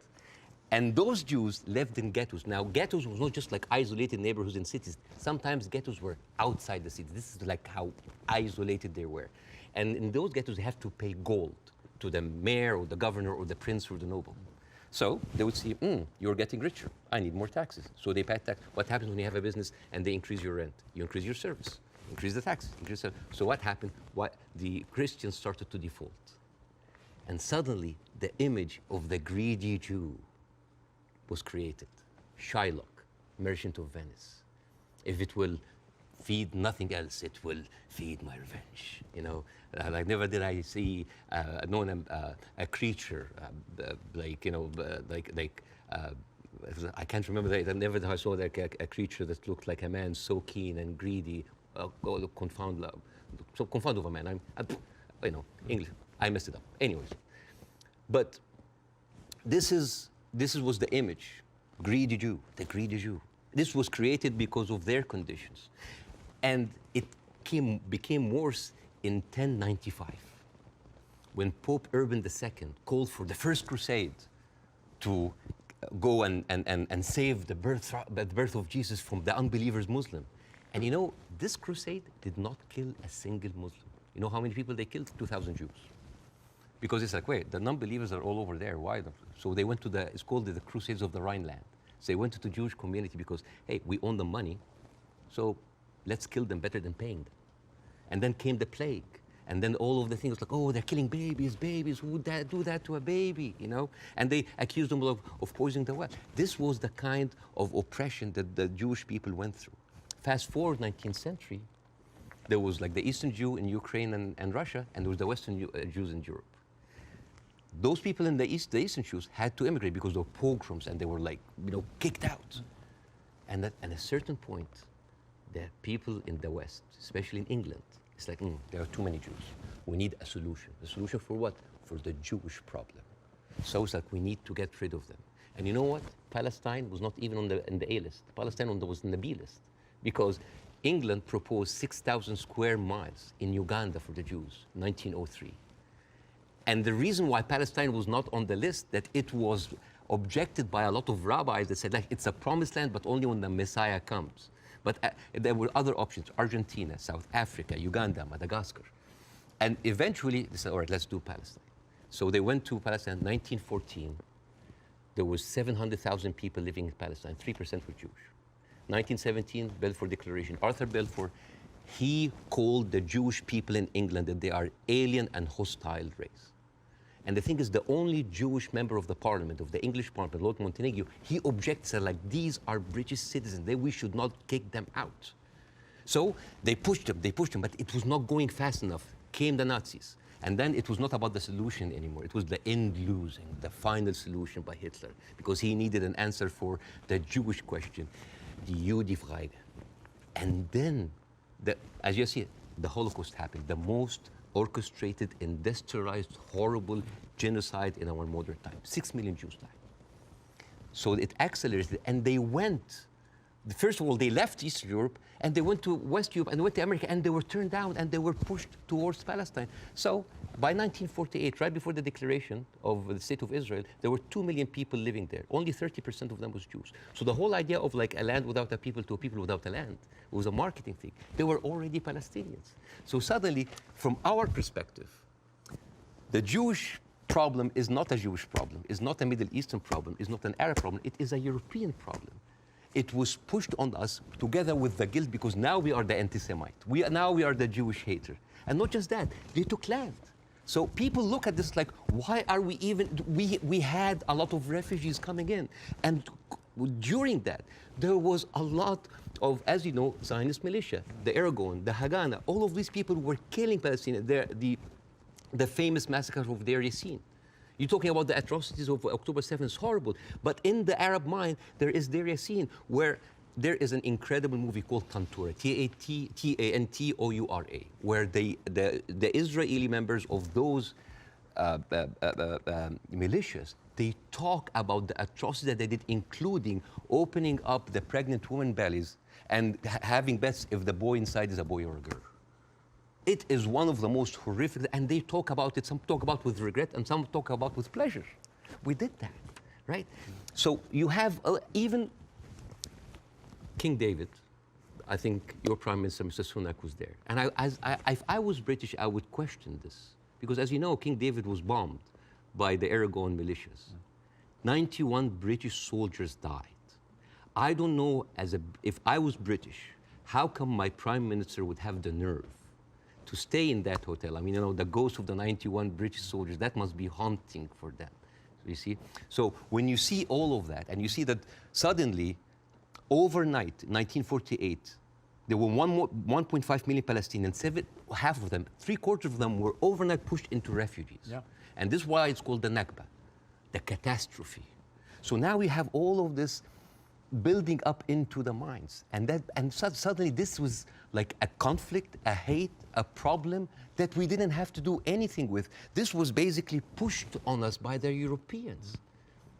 And those Jews lived in ghettos. Now, ghettos was not just like isolated neighborhoods in cities. Sometimes ghettos were outside the city. This is like how isolated they were. And in those ghettos, they have to pay gold to the mayor or the governor or the prince or the noble. So they would see, you're getting richer. I need more taxes. So they pay tax. What happens when you have a business and they increase your rent? You increase your service, increase the taxes. So what happened? The Christians started to default. And suddenly, the image of the greedy Jew was created. Shylock, merchant of Venice. If it will feed nothing else, it will feed my revenge. Like never did I see a creature I can't remember that. Never did I saw like a creature that looked like a man so keen and greedy. Confound of a man. English. I messed it up. Anyways, but this was the image, greedy Jew, the greedy Jew. This was created because of their conditions, and it became worse in 1095, when Pope Urban II called for the first crusade to go and save the birth of Jesus from the unbelievers Muslim. And this crusade did not kill a single Muslim. You know how many people they killed? 2,000 Jews. Because it's like, wait, the non-believers are all over there. Why? So they went to it's called the Crusades of the Rhineland. So they went to the Jewish community because, hey, we own the money, so let's kill them better than paying them. And then came the plague. And then all of the things like, oh, they're killing babies, who would do that to a baby, And they accused them of poisoning the well. This was the kind of oppression that the Jewish people went through. Fast forward 19th century, there was like the Eastern Jew in Ukraine and Russia, and there was the Western Jews in Europe. those people in the East, the Eastern Jews, had to immigrate because of pogroms, and they were like, kicked out. And at a certain point, the people in the West, especially in England, it's like, there are too many Jews. We need a solution. A solution for what? For the Jewish problem. So it's like we need to get rid of them. And you know what? Palestine was not even in the A list. Palestine was in the B list, because England proposed 6,000 square miles in Uganda for the Jews, 1903. And the reason why Palestine was not on the list, that it was objected by a lot of rabbis that said, like, it's a promised land, but only when the Messiah comes. But there were other options: Argentina, South Africa, Uganda, Madagascar. And eventually they said, all right, let's do Palestine. So they went to Palestine in 1914. There was 700,000 people living in Palestine, 3% were Jewish. 1917, Balfour Declaration. Arthur Balfour, he called the Jewish people in England that they are alien and hostile race. And the thing is, the only Jewish member of the parliament, of the English parliament, Lord Montenegro, he objects, said, like, these are British citizens, we should not kick them out. So they pushed them, but it was not going fast enough. Came the Nazis. And then it was not about the solution anymore. It was the end losing, the final solution by Hitler, because he needed an answer for the Jewish question, the Judefrage. And then, as you see, the Holocaust happened, the most orchestrated, industrialized, horrible genocide in our modern time. 6 million Jews died. So it accelerated, and they went. First of all, they left Eastern Europe, and they went to West Europe, and they went to America, and they were turned down, and they were pushed towards Palestine. So by 1948, right before the declaration of the State of Israel, there were 2 million people living there. Only 30% of them was Jews. So the whole idea of like a land without a people to a people without a land was a marketing thing. They were already Palestinians. So suddenly, from our perspective, the Jewish problem is not a Jewish problem, is not a Middle Eastern problem, is not an Arab problem, it is a European problem. It was pushed on us together with the guilt, because now we are the anti-Semite. Now we are the Jewish hater. And not just that, they took land. So people look at this like, why are we even, we had a lot of refugees coming in. And during that, there was a lot of, as you know, Zionist militia, the Aragon, the Haganah, all of these people were killing Palestinians. The famous massacre of Deir Yassin. You're talking about the atrocities of October 7th, it's horrible. But in the Arab mind, there is Deir Yassin, where there is an incredible movie called Tantoura, Tantoura, where the Israeli members of those militias, they talk about the atrocities that they did, including opening up the pregnant women's bellies and having bets if the boy inside is a boy or a girl. It is one of the most horrific, and they talk about it, some talk about with regret, and some talk about with pleasure. We did that, right? So you have even King David. I think your Prime Minister, Mr. Sunak, was there. And if I was British, I would question this. Because as you know, King David was bombed by the Aragon militias. 91 British soldiers died. I don't know, if I was British, how come my Prime Minister would have the nerve to stay in that hotel? I mean, you know, the ghost of the 91 British soldiers, that must be haunting for them, you see? So when you see all of that, and you see that suddenly, overnight, 1948, there were 1.5 million Palestinians, half of them, 3/4 of them were overnight pushed into refugees. Yeah. And this is why it's called the Nakba, the catastrophe. So now we have all of this building up into the minds. And suddenly this was like a conflict, a hate, a problem that we didn't have to do anything with. This was basically pushed on us by the Europeans.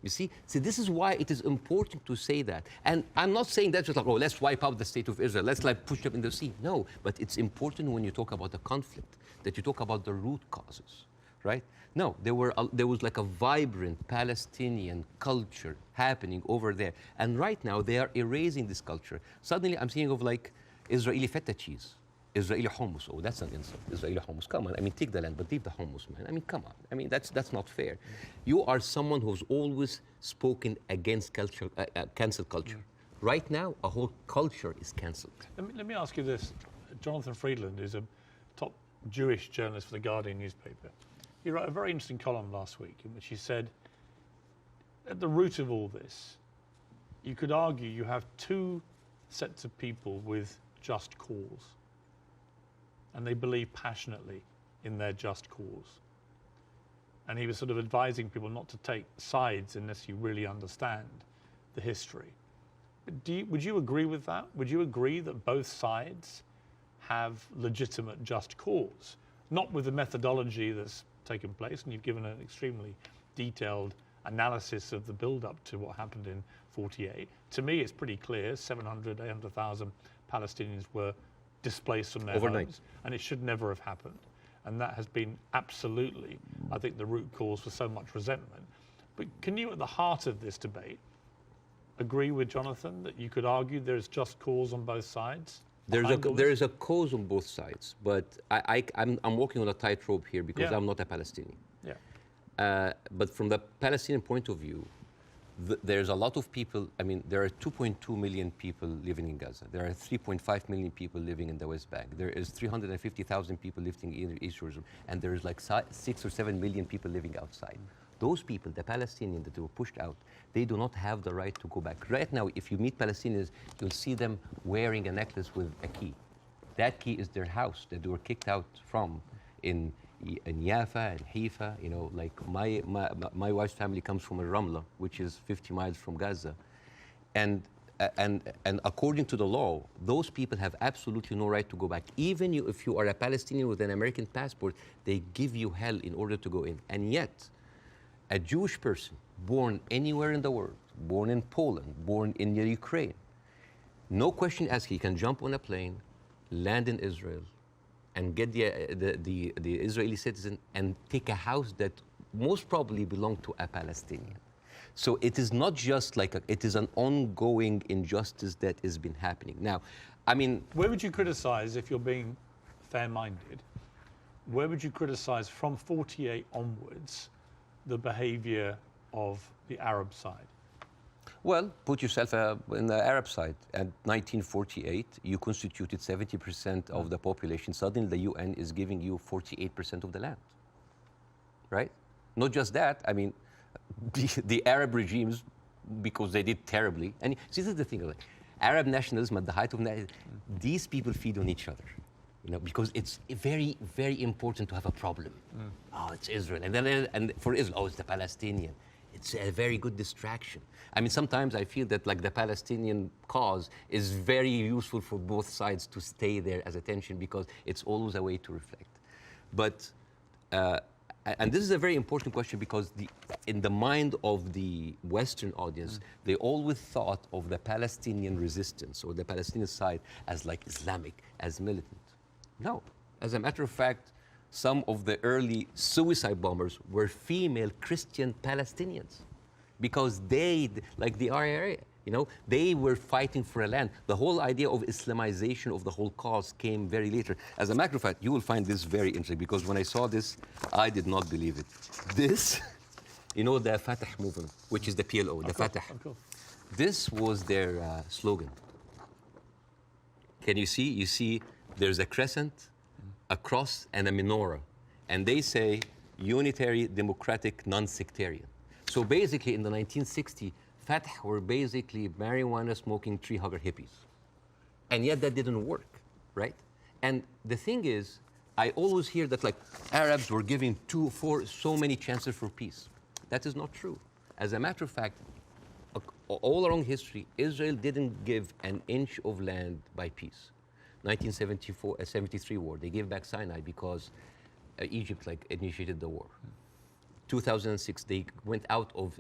You see? So this is why it is important to say that. And I'm not saying that just like, oh, let's wipe out the State of Israel, let's like push them in the sea. No, but it's important when you talk about the conflict, that you talk about the root causes, right? No, there was like a vibrant Palestinian culture happening over there. And right now they are erasing this culture. Suddenly I'm thinking of like Israeli feta cheese, Israeli hummus. Oh, that's an insult. Israeli hummus. Come on. I mean, take the land, but leave the hummus, man. I mean, come on. I mean, that's not fair. You are someone who's always spoken against culture, cancel culture. Right now, a whole culture is cancelled. Let me ask you this. Jonathan Friedland is a top Jewish journalist for the Guardian newspaper. He wrote a very interesting column last week in which he said, at the root of all this, you could argue you have two sets of people with just cause, and they believe passionately in their just cause. and he was sort of advising people not to take sides unless you really understand the history. Would you agree with that? Would you agree that both sides have legitimate just cause? Not with the methodology that's taken place, and you've given an extremely detailed analysis of the build-up to what happened in 48. To me, it's pretty clear 700, 800,000 Palestinians were displaced from their overnight homes, and it should never have happened. And that has been absolutely, I think, the root cause for so much resentment. But can you, at the heart of this debate, agree with Jonathan that you could argue there's just cause on both sides? There is a cause on both sides, but I'm walking on a tightrope here because I'm not a Palestinian. Yeah. But from the Palestinian point of view, there's a lot of people. I mean, there are 2.2 million people living in Gaza. There are 3.5 million people living in the West Bank. There is 350,000 people living in East Jerusalem, and there is like 6 or 7 million people living outside. Those people, the Palestinians that were pushed out, they do not have the right to go back. Right now, if you meet Palestinians, you'll see them wearing a necklace with a key. That key is their house that they were kicked out from in Yafa and Haifa. You know, like my wife's family comes from Ramla, which is 50 miles from Gaza. And according to the law, those people have absolutely no right to go back. Even if you are a Palestinian with an American passport, they give you hell in order to go in. And yet, a Jewish person born anywhere in the world, born in Poland, born in Ukraine, no question asked, he can jump on a plane, land in Israel, and get the Israeli citizen and take a house that most probably belonged to a Palestinian. So it is not just like it is an ongoing injustice that has been happening. Now, I mean, where would you criticize, if you're being fair-minded, where would you criticize from 48 onwards the behavior of the Arab side? well, put yourself in the Arab side. At 1948, you constituted 70% of the population. Suddenly, the UN is giving you 48% of the land, right? Not just that, I mean, the Arab regimes, because they did terribly, and see, this is the thing, like, Arab nationalism at the height of these people feed on each other. You know, because it's very, very important to have a problem. Oh, it's Israel, and then and for Israel, oh, it's the Palestinian. It's a very good distraction. I mean, sometimes I feel that like the Palestinian cause is very useful for both sides to stay there as attention because it's always a way to reflect. But and this is a very important question because in the mind of the Western audience, they always thought of the Palestinian resistance or the Palestinian side as like Islamic, as militant. No, as a matter of fact, some of the early suicide bombers were female Christian Palestinians because they, like the RIA, you know, they were fighting for a land. The whole idea of Islamization of the whole cause came very later. As a matter of fact, you will find this very interesting because when I saw this, I did not believe it. This, you know, the Fatah movement, which is the PLO, the Fatah. This was their slogan. Can you see? You see there's a crescent, a cross, and a menorah. And they say unitary, democratic, non-sectarian. So basically in the 1960s, Fatah were basically marijuana-smoking, tree-hugger hippies. And yet that didn't work, right? And the thing is, I always hear that like Arabs were giving so many chances for peace. That is not true. As a matter of fact, all along history, Israel didn't give an inch of land by peace. 1973 war, they gave back Sinai because Egypt like initiated the war. 2006, they went out of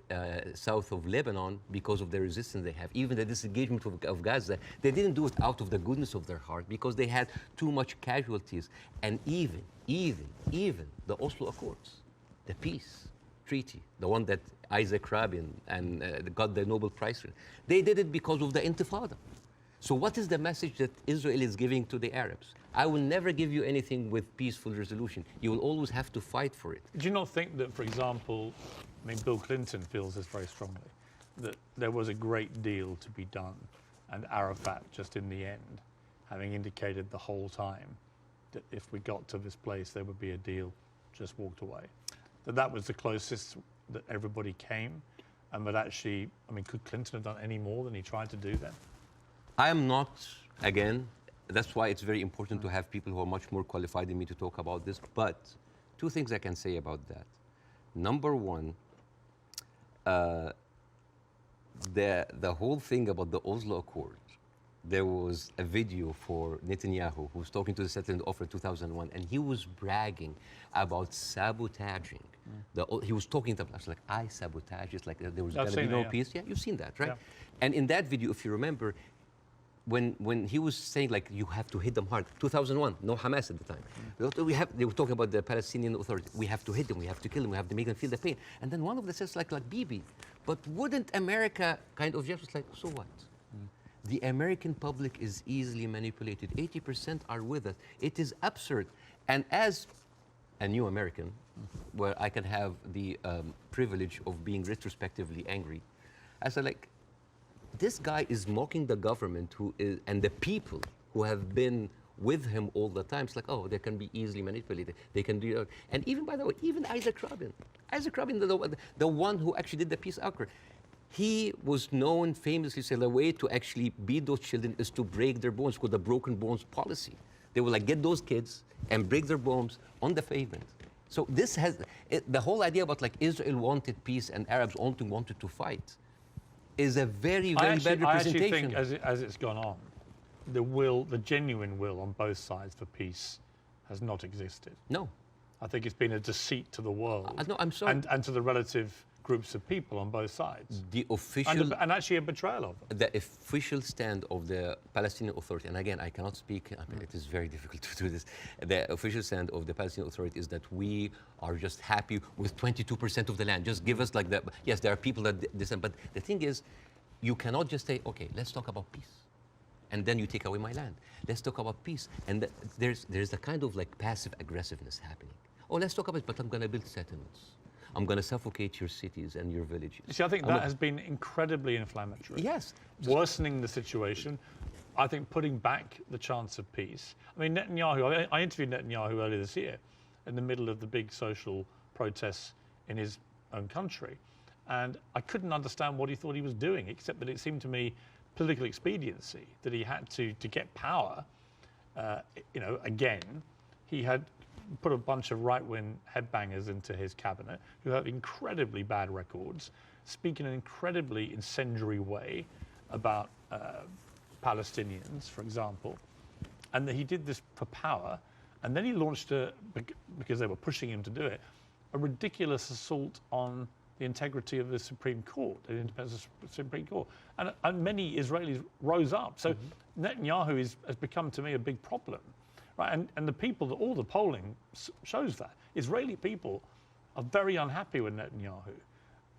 south of Lebanon because of the resistance they have. Even the disengagement of Gaza, they didn't do it out of the goodness of their heart because they had too much casualties. And even the Oslo Accords, the peace treaty, the one that Isaac Rabin and got the Nobel Prize for, they did it because of the Intifada. So what is the message that Israel is giving to the Arabs? I will never give you anything with peaceful resolution. You will always have to fight for it. Do you not think that, for example, I mean, Bill Clinton feels this very strongly, that there was a great deal to be done, and Arafat, just in the end, having indicated the whole time that if we got to this place, there would be a deal, just walked away. That was the closest that everybody came, and that actually, I mean, could Clinton have done any more than he tried to do then? I am not, again, that's why it's very important to have people who are much more qualified than me to talk about this. But two things I can say about that. Number one, the whole thing about the Oslo Accord, there was a video for Netanyahu who was talking to the settlement offer 2001, and he was bragging about sabotaging. He was talking to us like, I sabotage it, like there was going to be no peace. Yeah, you've seen that, right? Yeah. And in that video, if you remember, when he was saying like you have to hit them hard, 2001, no Hamas at the time. They were talking about the Palestinian Authority. We have to hit them, we have to kill them, we have to make them feel the pain. And then one of them says like Bibi, but wouldn't America kind of just like, so what? The American public is easily manipulated. 80% are with us. It is absurd. And as a new American, where I can have the privilege of being retrospectively angry, I said like, this guy is mocking the government and the people who have been with him all the time. It's like, oh, they can be easily manipulated. They can do it. And even, by the way, even Isaac Rabin, the one who actually did the peace accord, he was known famously, say, the way to actually beat those children is to break their bones, called the broken bones policy. They will like get those kids and break their bones on the pavement. So this has, the whole idea about like Israel wanted peace and Arabs only wanted to fight is a very, very bad representation. I actually think as it's gone on, the genuine will on both sides for peace has not existed. No. I think it's been a deceit to the world. No, I'm sorry. And to the relative groups of people on both sides. The official... And actually a betrayal of them. The official stand of the Palestinian Authority, and again, I cannot speak, I mean, it is very difficult to do this. The official stand of the Palestinian Authority is that we are just happy with 22% of the land. Just give us like that. Yes, there are people that dissent, but the thing is, you cannot just say, okay, let's talk about peace. And then you take away my land. Let's talk about peace. And there's a kind of like passive aggressiveness happening. Oh, let's talk about it, but I'm going to build settlements. I'm going to suffocate your cities and your villages. You see, I think that has been incredibly inflammatory. Yes. Worsening the situation. I think putting back the chance of peace. I mean, Netanyahu, I interviewed Netanyahu earlier this year in the middle of the big social protests in his own country. And I couldn't understand what he thought he was doing, except that it seemed to me political expediency, that he had to get power, again, he had put a bunch of right-wing headbangers into his cabinet who have incredibly bad records, speak in an incredibly incendiary way about Palestinians, for example, and that he did this for power, and then he launched, because they were pushing him to do it, a ridiculous assault on the integrity of the Supreme Court, the independence of the Supreme Court. And many Israelis rose up. So Netanyahu has become, to me, a big problem. Right? And the people, all the polling shows that. Israeli people are very unhappy with Netanyahu.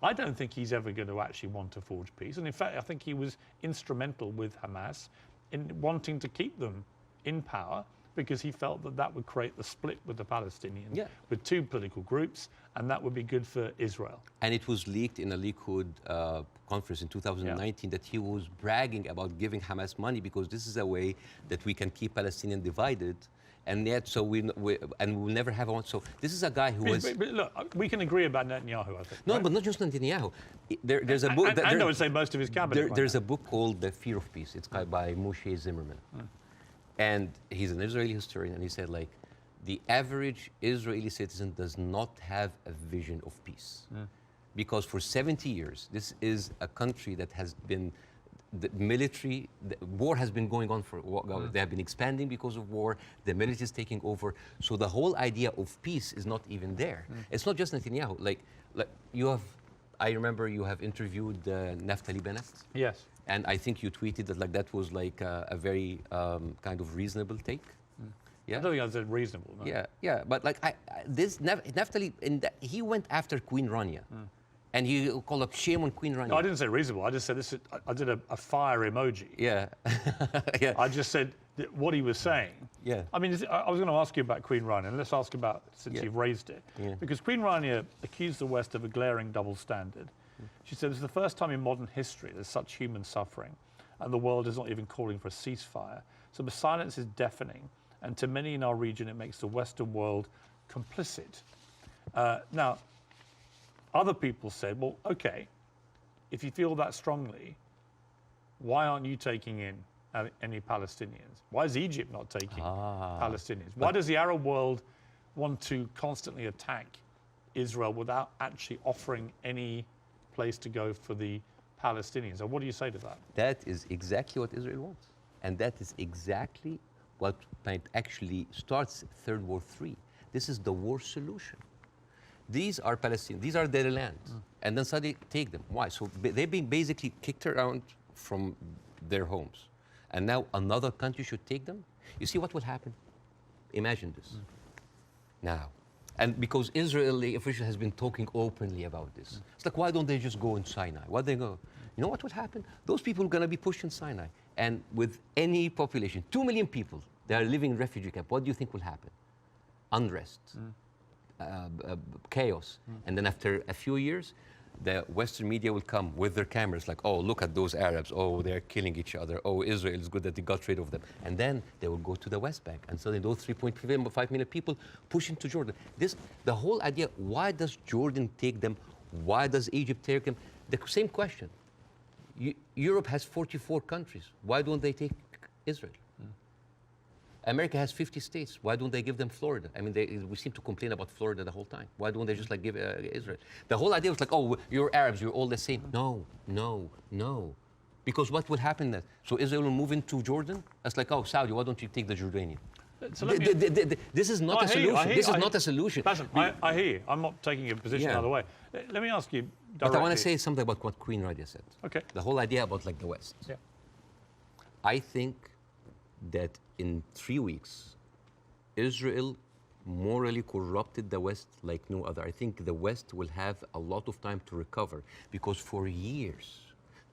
I don't think he's ever going to actually want to forge peace. And in fact, I think he was instrumental with Hamas in wanting to keep them in power, because he felt that that would create the split with the Palestinians, with two political groups, and that would be good for Israel. And it was leaked in a Likud conference in 2019 that he was bragging about giving Hamas money because this is a way that we can keep Palestinians divided, and yet so we'll never have one. So this is a guy who was. But look, we can agree about Netanyahu, I think. No, right? But not just Netanyahu. There's a book. And I would say most of his cabinet. There's a book called The Fear of Peace. It's by Moshe Zimmerman. And he's an Israeli historian, and he said, like, the average Israeli citizen does not have a vision of peace. Because for 70 years, this is a country that has been, the war has been going on for, they have been expanding because of war, the military is taking over, so the whole idea of peace is not even there. It's not just Netanyahu, like you have, I remember you have interviewed Naftali Bennett. Yes. And I think you tweeted that like that was like a very kind of reasonable take. Yeah. I don't think that's reasonable. No. Yeah. But like this Naftali, he went after Queen Rania, and he called up shame on Queen Rania. No, I didn't say reasonable. I just said this. I did a fire emoji. Yeah. Yeah. I just said what he was saying. Yeah. I mean, I was going to ask you about Queen Rania, and let's ask about since you've raised it, because Queen Rania accused the West of a glaring double standard. She said, "This is the first time in modern history there's such human suffering, and the world is not even calling for a ceasefire. So the silence is deafening, and to many in our region, it makes the Western world complicit." Now, other people said, well, okay, if you feel that strongly, why aren't you taking in any Palestinians? Why is Egypt not taking Palestinians? Why does the Arab world want to constantly attack Israel without actually offering any place to go for the Palestinians. And what do you say to that? That is exactly what Israel wants. And that is exactly what might actually starts Third War III. This is the war solution. These are Palestinians. These are their lands. And then suddenly take them. Why? So they've been basically kicked around from their homes. And now another country should take them? You see what will happen? Imagine this. Now, and because Israeli official has been talking openly about this. It's like, why don't they just go in Sinai? Why they go? You know what will happen? Those people are going to be pushed in Sinai. And with any population, 2 million people, they are living in refugee camp. What do you think will happen? Unrest, chaos. And then after a few years, the Western media will come with their cameras like, oh, look at those Arabs. Oh, they're killing each other. Oh, Israel is good that they got rid of them. And then they will go to the West Bank. And suddenly those 3.5 million people push into Jordan. The whole idea, why does Jordan take them? Why does Egypt take them? The same question. Europe has 44 countries. Why don't they take Israel? America has 50 states. Why don't they give them Florida? I mean, we seem to complain about Florida the whole time. Why don't they just like give Israel? The whole idea was like, oh, you're Arabs, you're all the same. No, no, no. Because what will happen then? So Israel will move into Jordan? That's like, oh, Saudi, why don't you take the Jordanian? So this is not a solution. This is not a solution. Bassem, I hear you. I'm not taking a position either way. Let me ask you directly. But I want to say something about what Queen Radia said. Okay. The whole idea about like the West. Yeah. I think that in 3 weeks, Israel morally corrupted the West like no other. I think the West will have a lot of time to recover because for years,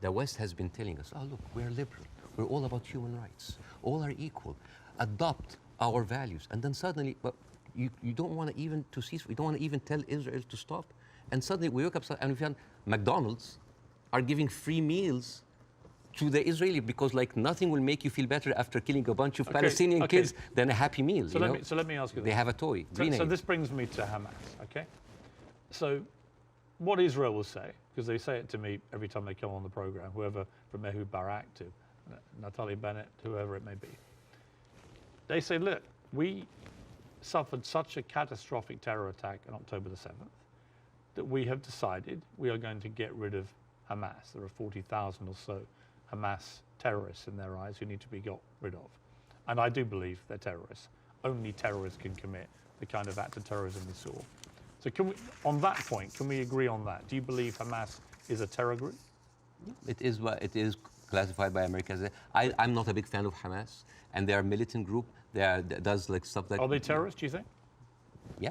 the West has been telling us, oh, look, we're liberal. We're all about human rights. All are equal. Adopt our values. And then suddenly, but you don't want to even to cease. We don't want to even tell Israel to stop. And suddenly we wake up and we found McDonald's are giving free meals to the Israeli because like nothing will make you feel better after killing a bunch of Palestinian kids than a happy meal. So let me ask you this. They have a toy. So this brings me to Hamas, okay? So what Israel will say, because they say it to me every time they come on the program, whoever from Ehud Barak to Natalie Bennett, whoever it may be, they say, look, we suffered such a catastrophic terror attack on October the 7th that we have decided we are going to get rid of Hamas. There are 40,000 or so Hamas terrorists in their eyes who need to be got rid of. And I do believe they're terrorists. Only terrorists can commit the kind of act of terrorism we saw. So can we, on that point, can we agree on that? Do you believe Hamas is a terror group? It is classified by America as I'm not a big fan of Hamas, and they are a militant group. That does like stuff like... Are they terrorists, do you think? Yeah.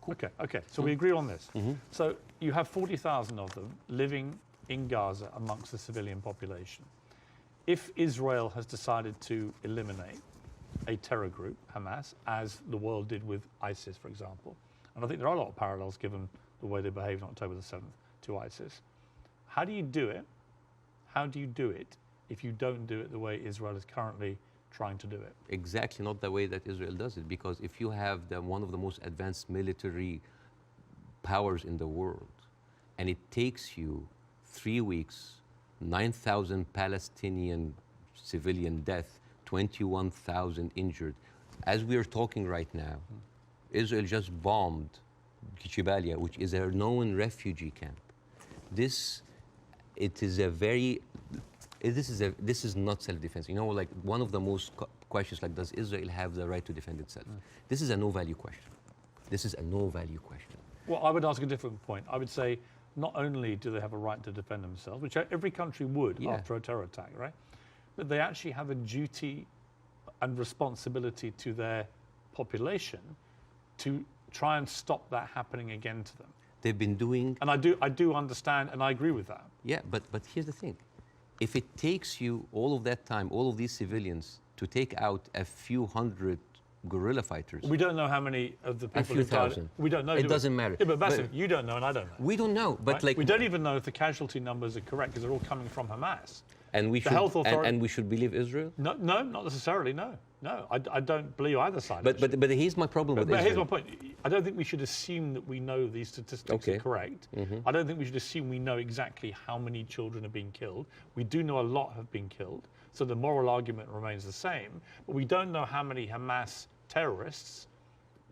Cool. Okay. So we agree on this. So you have 40,000 of them living in Gaza amongst the civilian population. If Israel has decided to eliminate a terror group, Hamas, as the world did with ISIS, for example, and I think there are a lot of parallels given the way they behaved on October the 7th to ISIS, how do you do it? How do you do it if you don't do it the way Israel is currently trying to do it? Exactly not the way that Israel does it, because if you have one of the most advanced military powers in the world, and it takes you 3 weeks, 9,000 Palestinian civilian death, 21,000 injured. As we are talking right now, Israel just bombed Jabalia, which is a known refugee camp. This is not self-defense. You know, like one of the most questions, like, does Israel have the right to defend itself? This is a no-value question. This is a no-value question. Well, I would ask a different point. I would say, not only do they have a right to defend themselves, which every country would after a terror attack, right? But they actually have a duty and responsibility to their population to try and stop that happening again to them. They've been doing... And I do understand, and I agree with that. Yeah, but here's the thing. If it takes you all of that time, all of these civilians, to take out a few hundred guerrilla fighters... We don't know how many of the people... A few thousand. We don't know. It doesn't matter. Yeah, but Bassem, you don't know and I don't know. We don't know, but right? like... We don't even know if the casualty numbers are correct because they're all coming from Hamas. And we should believe Israel? No, not necessarily, no. I don't believe either side. But here's my problem with Israel. But here's my point. I don't think we should assume that we know these statistics are correct. I don't think we should assume we know exactly how many children are being killed. We do know a lot have been killed, so the moral argument remains the same. But we don't know how many Hamas terrorists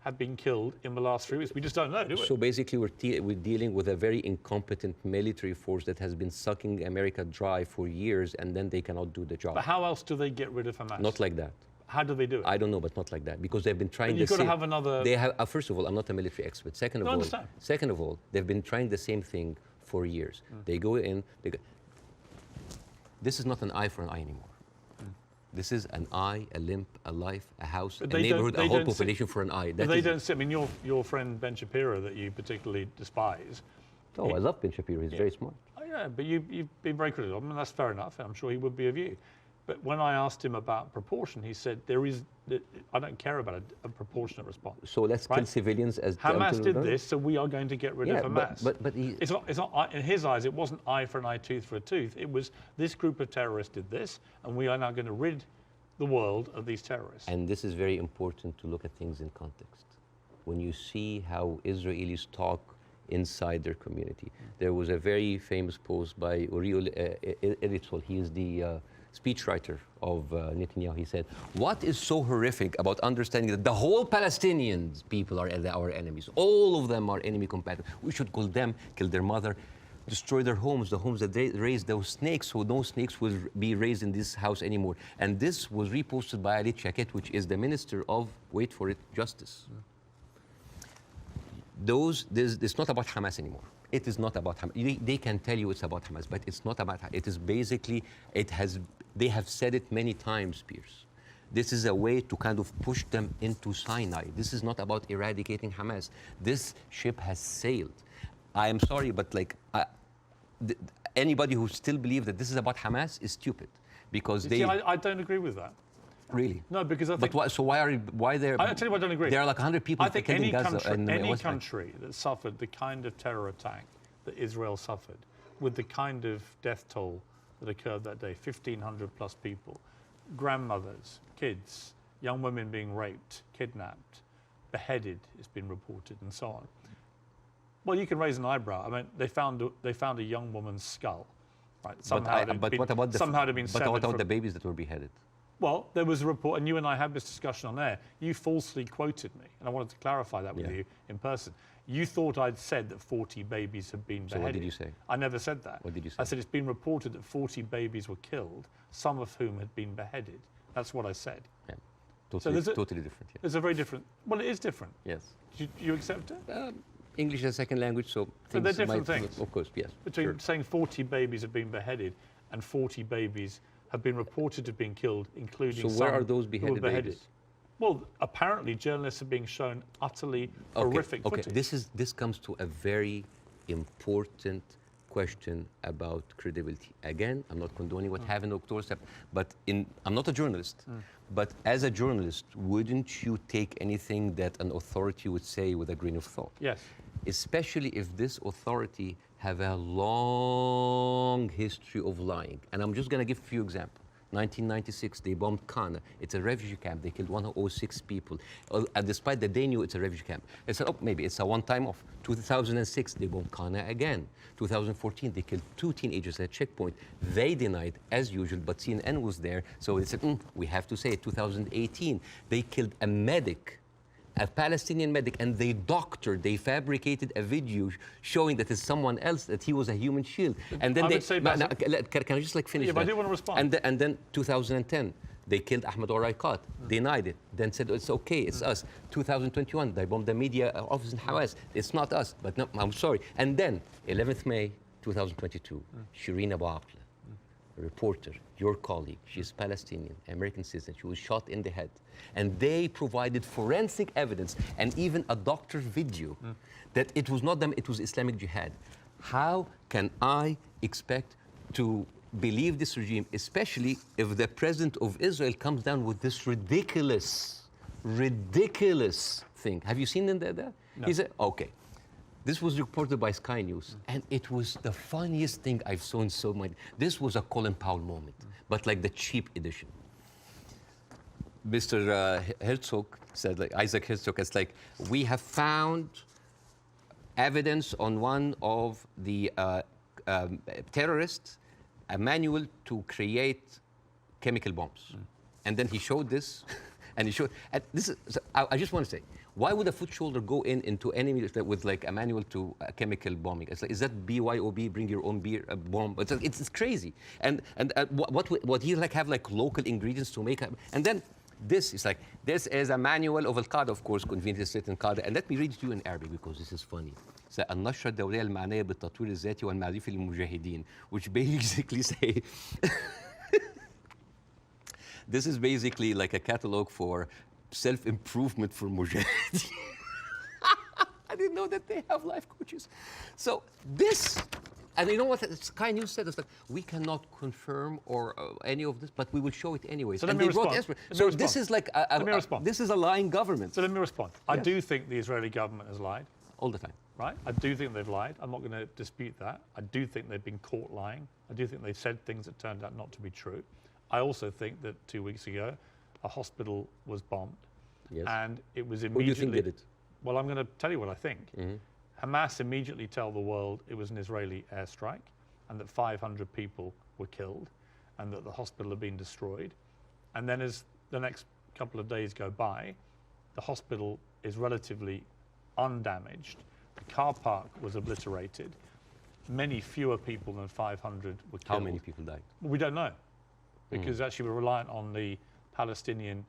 have been killed in the last 3 weeks? We just don't know, do we? So basically, we're dealing with a very incompetent military force that has been sucking America dry for years, and then they cannot do the job. But how else do they get rid of Hamas? Not like that. How do they do it? I don't know, but not like that, because they've been trying. But you've got to have another. They have. First of all, I'm not a military expert. Second of all, they've been trying the same thing for years. They go in. This is not an eye for an eye anymore. This is an eye, a limb, a life, a house, a neighborhood, a whole population for an eye. But they don't see. I mean, your friend Ben Shapiro, that you particularly despise. Oh, I love Ben Shapiro. He's very smart. Oh, yeah, but you've been very critical of him, and that's fair enough. I'm sure he would be of you. But when I asked him about proportion, he said, I don't care about a proportionate response. So let's kill civilians as Hamas did this, so we are going to get rid of Hamas. But it's not, in his eyes, it wasn't eye for an eye, tooth for a tooth. It was this group of terrorists did this, and we are now going to rid the world of these terrorists. And this is very important to look at things in context. When you see how Israelis talk inside their community. There was a very famous post by Uriel Eritzol. He is the speechwriter of Netanyahu. He said, what is so horrific about understanding that the whole Palestinian people are our enemies? All of them are enemy combatants. We should kill them, kill their mother, destroy their homes, the homes that they raised those snakes, so no snakes will be raised in this house anymore. And this was reposted by Ali Chaket, which is the Minister of, wait for it, Justice. It's not about Hamas anymore. It is not about Hamas. They can tell you it's about Hamas, but it's not about Hamas. It is basically, they have said it many times, Piers. This is a way to kind of push them into Sinai. This is not about eradicating Hamas. This ship has sailed. I am sorry, but anybody who still believes that this is about Hamas is stupid, because I don't agree with that. Really? No, because I think. But why there? I'll tell you why I don't agree. There are like 100 people. I think any country that suffered the kind of terror attack that Israel suffered, with the kind of death toll that occurred that day, 1,500 plus people, grandmothers, kids, young women being raped, kidnapped, beheaded, it's been reported, and so on. Well, you can raise an eyebrow. I mean, they found a young woman's skull, right? But what about the babies that were beheaded? Well, there was a report, and you and I had this discussion on air. You falsely quoted me, and I wanted to clarify that with you in person. You thought I'd said that 40 babies had been beheaded. So what did you say? I never said that. What did you say? I said it's been reported that 40 babies were killed, some of whom had been beheaded. That's what I said. Yeah. Totally different. Yeah. There's a very different. Well, it is different. Yes. Do you accept it? English is a second language, so they're different things. Of course, yes. Between saying 40 babies have been beheaded and 40 babies have been reported to have been killed, including some. So where are those beheaded babies? Well, apparently journalists are being shown utterly horrific footage. This comes to a very important question about credibility. Again, I'm not condoning what happened in October 7th, but I'm not a journalist. But as a journalist, wouldn't you take anything that an authority would say with a grain of thought? Yes. Especially if this authority have a long history of lying. And I'm just going to give a few examples. 1996, they bombed Qana. It's a refugee camp. They killed 106 people. Despite that they knew it's a refugee camp. They said, oh, maybe it's a one-time off. 2006, they bombed Qana again. 2014, they killed 2 teenagers at a checkpoint. They denied, as usual, but CNN was there. So they said, we have to say it. 2018, they killed a medic, a Palestinian medic, and they fabricated a video showing that it's someone else, that he was a human shield. And then can I just finish? Yeah, but I do want to respond. And then 2010, they killed Ahmed Oraiqat, denied it, then said it's okay, it's us. 2021, they bombed the media office in Hawass, it's not us, but no, I'm sorry. And then 11th May 2022, Shireen Abu Akleh, a reporter, your colleague, she's Palestinian, American citizen, she was shot in the head. And they provided forensic evidence and even a doctor's video that it was not them, it was Islamic Jihad. How can I expect to believe this regime, especially if the president of Israel comes down with this ridiculous thing? Have you seen that? No. He said, okay. This was reported by Sky News, and it was the funniest thing I've seen so much. This was a Colin Powell moment, but like the cheap edition. Mr. Herzog said, Isaac Herzog, it's like, we have found evidence on one of the terrorists, a manual to create chemical bombs. And then he showed this, and he showed, and this is, I just want to say, Why would a foot soldier go into enemy with like a manual to a chemical bombing? It's like, is that BYOB, bring your own beer, bomb? It's crazy. And what he like have like local ingredients to make, and then this is like, this is a manual of Al-Qaeda, of course, conveniently set in Qaeda. And let me read it to you in Arabic because this is funny. So, النشرة الدولية المعنية بالتطوير الذاتي والمعرفي للمجاهدين, which basically say, this is basically like a catalog for self-improvement for mujahideen. I didn't know that they have life coaches. So this, and you know what Sky News said? It's like, we cannot confirm or any of this, but we will show it anyway. So let me respond. So this is like this is a lying government. So let me respond. Yes. I do think the Israeli government has lied. All the time. Right? I do think they've lied. I'm not going to dispute that. I do think they've been caught lying. I do think they've said things that turned out not to be true. I also think that 2 weeks ago, a hospital was bombed. Yes. And it was immediately... Who do you think did it? Well, I'm going to tell you what I think. Hamas immediately tell the world it was an Israeli airstrike and that 500 people were killed and that the hospital had been destroyed. And then as the next couple of days go by, the hospital is relatively undamaged. The car park was obliterated. Many fewer people than 500 were killed. How many people died? Well, we don't know, because actually we're reliant on the Palestinian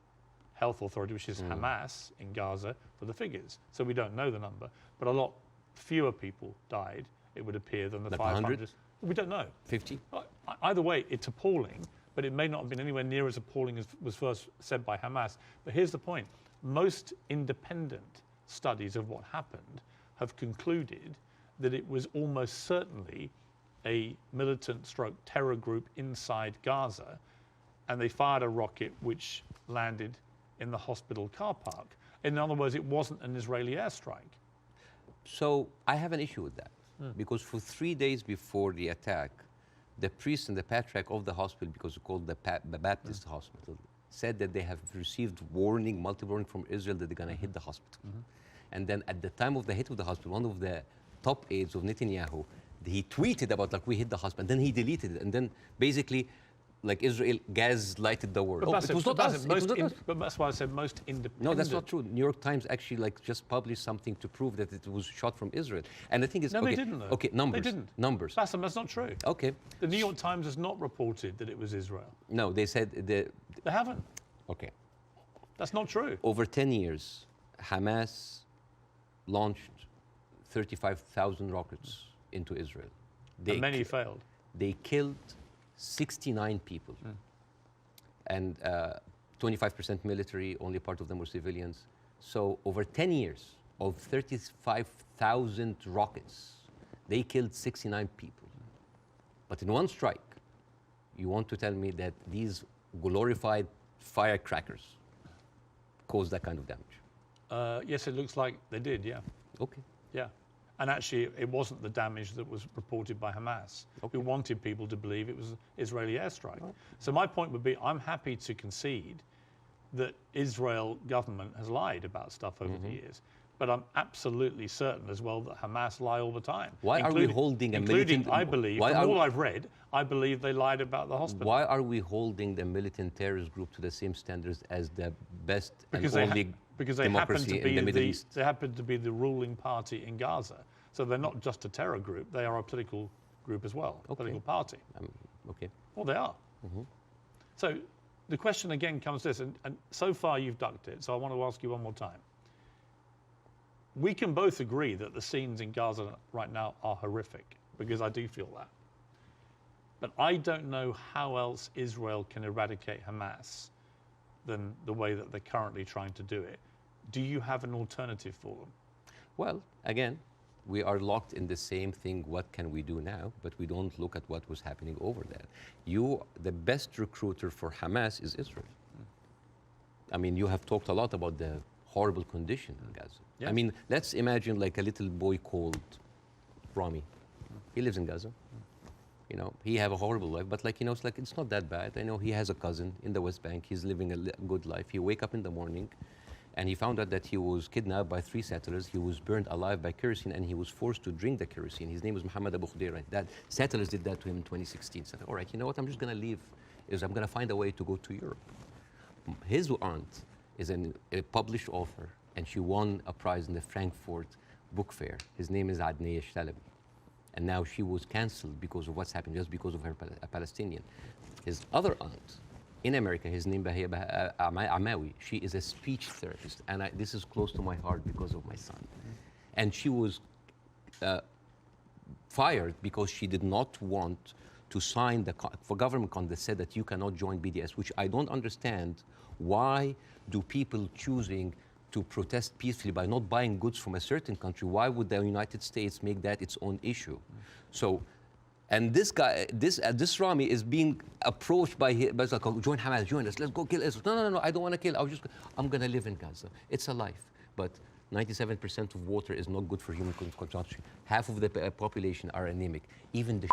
Health Authority, which is Hamas in Gaza, for the figures. So we don't know the number, but a lot fewer people died, it would appear, than the like 500. 100? We don't know. 50? Either way, it's appalling, but it may not have been anywhere near as appalling as was first said by Hamas. But here's the point. Most independent studies of what happened have concluded that it was almost certainly a militant stroke terror group inside Gaza, and they fired a rocket which landed in the hospital car park. In other words, it wasn't an Israeli airstrike. So I have an issue with that, because for 3 days before the attack, the priest and the patriarch of the hospital, because it's called the Baptist hospital, said that they have received multiple warning from Israel that they're going to hit the hospital. And then at the time of the hit of the hospital, one of the top aides of Netanyahu, he tweeted about like, we hit the hospital, and then he deleted it, and then basically like Israel gaslighted the world. But It was not us. But that's why I said most independent. No, that's not true. New York Times actually like just published something to prove that it was shot from Israel. And the thing is, No, okay, they didn't, though. Okay, numbers. They didn't. Numbers. Bassem, that's not true. Okay. The New York Times has not reported that it was Israel. No, they said They haven't. okay. That's not true. Over 10 years, Hamas launched 35,000 rockets into Israel. And many failed. They killed 69 people. And 25% military, only part of them were civilians. So over 10 years of 35,000 rockets, they killed 69 people. But in one strike, you want to tell me that these glorified firecrackers caused that kind of damage? Yes, it looks like they did, yeah. Okay. Yeah. And actually, it wasn't the damage that was reported by Hamas, who wanted people to believe it was an Israeli airstrike. So my point would be, I'm happy to concede that Israel government has lied about stuff over the years. But I'm absolutely certain as well that Hamas lie all the time. Why are we holding a militant... I believe, from all I've read, I believe they lied about the hospital. Why are we holding the militant terrorist group to the same standards as the best and only democracy in the Middle East? They happen to be the ruling party in Gaza. So they're not just a terror group, they are a political group as well, a political party. Okay. Well, they are. So the question again comes to this, and so far you've ducked it, so I want to ask you one more time. We can both agree that the scenes in Gaza right now are horrific, because I do feel that. But I don't know how else Israel can eradicate Hamas than the way that they're currently trying to do it. Do you have an alternative for them? Well, again, we are locked in the same thing, what can we do now? But we don't look at what was happening over there. The best recruiter for Hamas is Israel. I mean, you have talked a lot about the horrible condition in Gaza. Yes. I mean, let's imagine like a little boy called Rami. He lives in Gaza. You know, he have a horrible life, but like, you know, it's not that bad. I know he has a cousin in the West Bank. He's living a good life. He wake up in the morning and he found out that he was kidnapped by 3 settlers. He was burned alive by kerosene and he was forced to drink the kerosene. His name was Muhammad Abu Khudayra. That settlers did that to him in 2016. Said, all right, you know what, I'm just gonna leave. I'm gonna find a way to go to Europe. His aunt is a published author and she won a prize in the Frankfurt Book Fair. His name is Adnei Shtalabi. And now she was cancelled because of what's happened, just because of her a Palestinian. His other aunt in America, his name Amawi, she is a speech therapist. And this is close to my heart because of my son. And she was fired because she did not want to sign the government contract that said that you cannot join BDS, which I don't understand. Why do people choosing to protest peacefully by not buying goods from a certain country? Why would the United States make that its own issue? So, and this guy, this Rami is being approached by like, join Hamas, join us, let's go kill Israel. No, I don't want to kill. I'm going to live in Gaza. It's a life, but 97% of water is not good for human consumption. Half of the population are anemic. Even the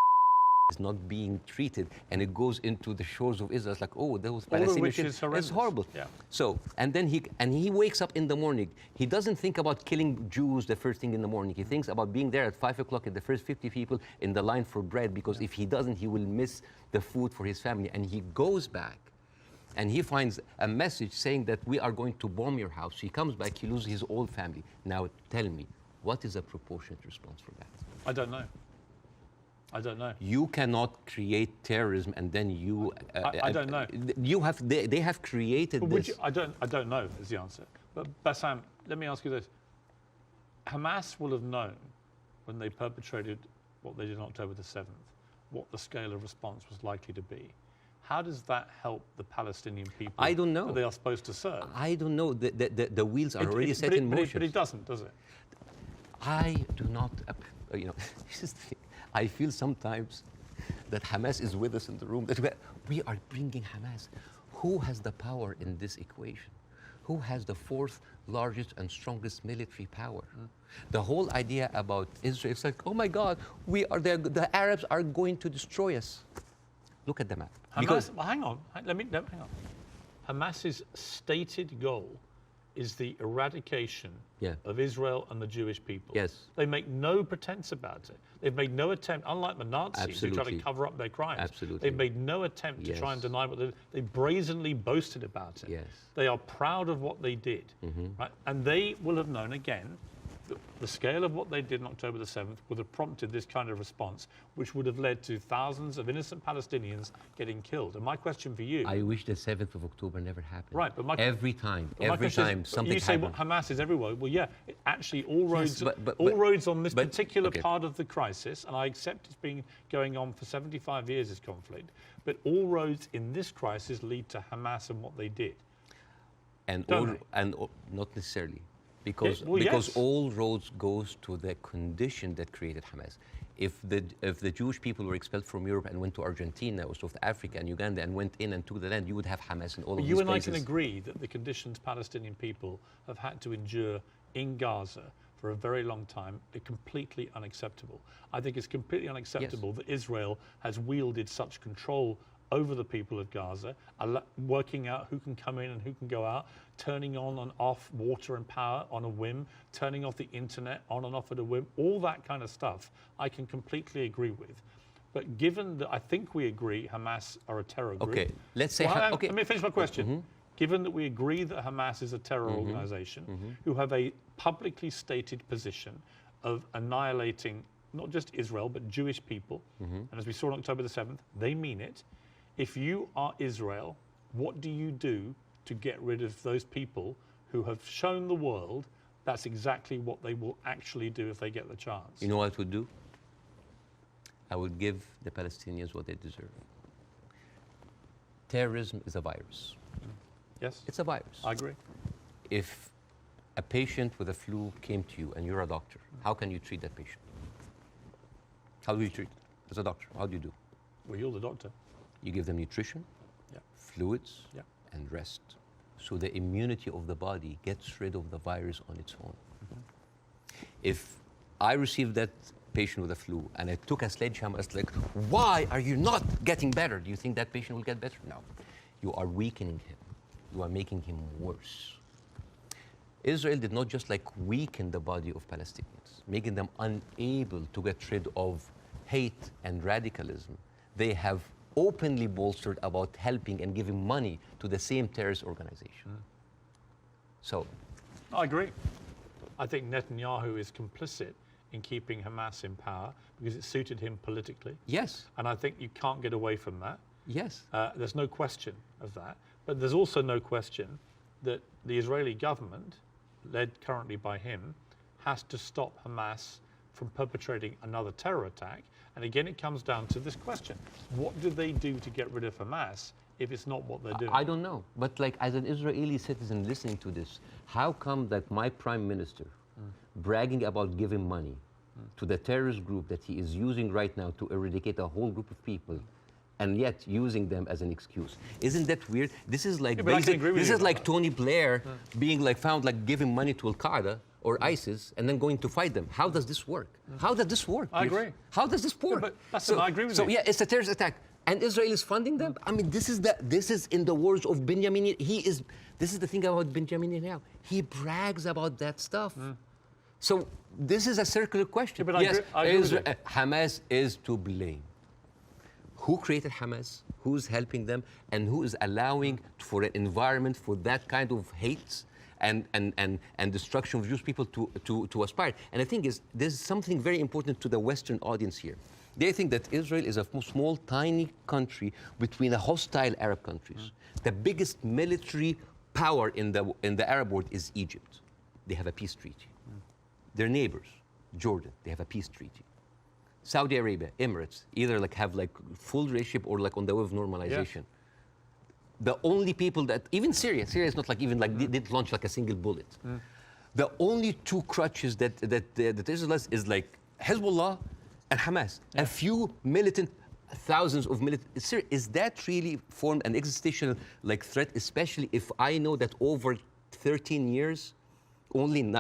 is not being treated, and it goes into the shores of Israel. It's like, oh, those Palestinians. It's horrible. Yeah. So, and then he wakes up in the morning. He doesn't think about killing Jews the first thing in the morning. He thinks about being there at 5 o'clock at the first 50 people in the line for bread, because if he doesn't, he will miss the food for his family. And he goes back, and he finds a message saying that we are going to bomb your house. He comes back, he loses his whole family. Now, tell me, what is a proportionate response for that? I don't know. I don't know. You cannot create terrorism and then you. I don't know. You have. They have created this. I don't know is the answer. But Bassem, let me ask you this: Hamas will have known when they perpetrated what they did on October the 7th, what the scale of response was likely to be. How does that help the Palestinian people? I don't know. That they are supposed to serve. I don't know. The wheels are already set in motion. But it doesn't, does it? I do not. You know, this is the thing. I feel sometimes that Hamas is with us in the room, that we are bringing Hamas. Who has the power in this equation? Who has the fourth largest and strongest military power? The whole idea about Israel, it's like, oh my God, the Arabs are going to destroy us. Look at the map. Hang on. Hamas's stated goal is the eradication of Israel and the Jewish people. Yes. They make no pretense about it. They've made no attempt, unlike the Nazis who try to cover up their crimes. Absolutely. They've made no attempt to try and deny what they brazenly boasted about it. Yes. They are proud of what they did. Right? And they will have known, again, the scale of what they did on October the 7th would have prompted this kind of response, which would have led to thousands of innocent Palestinians getting killed. And my question for you... I wish the 7th of October never happened. Right, but every time something happened. You say Hamas is everywhere. Well, yeah, actually all roads, all roads on this particular part of the crisis, and I accept it's been going on for 75 years, this conflict, but all roads in this crisis lead to Hamas and what they did. And not necessarily. Because all roads goes to the condition that created Hamas. If the Jewish people were expelled from Europe and went to Argentina or South Africa and Uganda and went in and took the land, you would have Hamas in all of these places. You and I can agree that the conditions Palestinian people have had to endure in Gaza for a very long time are completely unacceptable. I think it's completely unacceptable that Israel has wielded such control over the people of Gaza, working out who can come in and who can go out, turning on and off water and power on a whim, turning off the internet on and off at a whim, all that kind of stuff I can completely agree with. But given that I think we agree Hamas are a terror group... Okay, let's say... Let me finish my question. Given that we agree that Hamas is a terror organization who have a publicly stated position of annihilating not just Israel, but Jewish people, and as we saw on October the 7th, they mean it. If you are Israel, what do you do to get rid of those people who have shown the world that's exactly what they will actually do if they get the chance? You know what I would do? I would give the Palestinians what they deserve. Terrorism is a virus. Yes? It's a virus. I agree. If a patient with a flu came to you and you're a doctor, how can you treat that patient? How do you treat it as a doctor? How do you do? Well, you're the doctor. You give them nutrition, fluids, and rest. So the immunity of the body gets rid of the virus on its own. If I received that patient with a flu and I took a sledgehammer, it's like, why are you not getting better? Do you think that patient will get better? No. You are weakening him. You are making him worse. Israel did not just weaken the body of Palestinians, making them unable to get rid of hate and radicalism. They have openly bolstered about helping and giving money to the same terrorist organization. So I agree. I think Netanyahu is complicit in keeping Hamas in power because it suited him politically. Yes. And I think you can't get away from that. Yes. There's no question of that. But there's also no question that the Israeli government, led currently by him, has to stop Hamas from perpetrating another terror attack. And again, it comes down to this question. What do they do to get rid of Hamas if it's not what they're doing? I don't know. But like, as an Israeli citizen listening to this, how come that my prime minister bragging about giving money to the terrorist group that he is using right now to eradicate a whole group of people, and yet using them as an excuse? Isn't that weird? This is like this is like Tony Blair being like found like giving money to Al-Qaeda or ISIS and then going to fight them. How does this work? How does this work? I agree. How does this work? Yeah, but Bassem, I agree with you. So yeah, it's a terrorist attack. And Israel is funding them? I mean, this is in the words of Benjamin. This is the thing about Benjamin Netanyahu. He brags about that stuff. So this is a circular question. Yeah, but yes, I agree with you. Hamas is to blame. Who created Hamas? Who's helping them? And who is allowing for an environment for that kind of hate and destruction of Jewish people to aspire? And the thing is, there's something very important to the Western audience here. They think that Israel is a small, tiny country between the hostile Arab countries. The biggest military power in the Arab world is Egypt. They have a peace treaty. Their neighbors, Jordan, they have a peace treaty. Saudi Arabia, Emirates, either like have like full relationship or like on the way of normalization. Yeah. The only people that, even Syria is not like even like they didn't launch like a single bullet. The only two crutches that Israel has is like Hezbollah and Hamas. Yeah. A few militant, thousands of militant. Is that really formed an existential like threat, especially if I know that over 13 years, only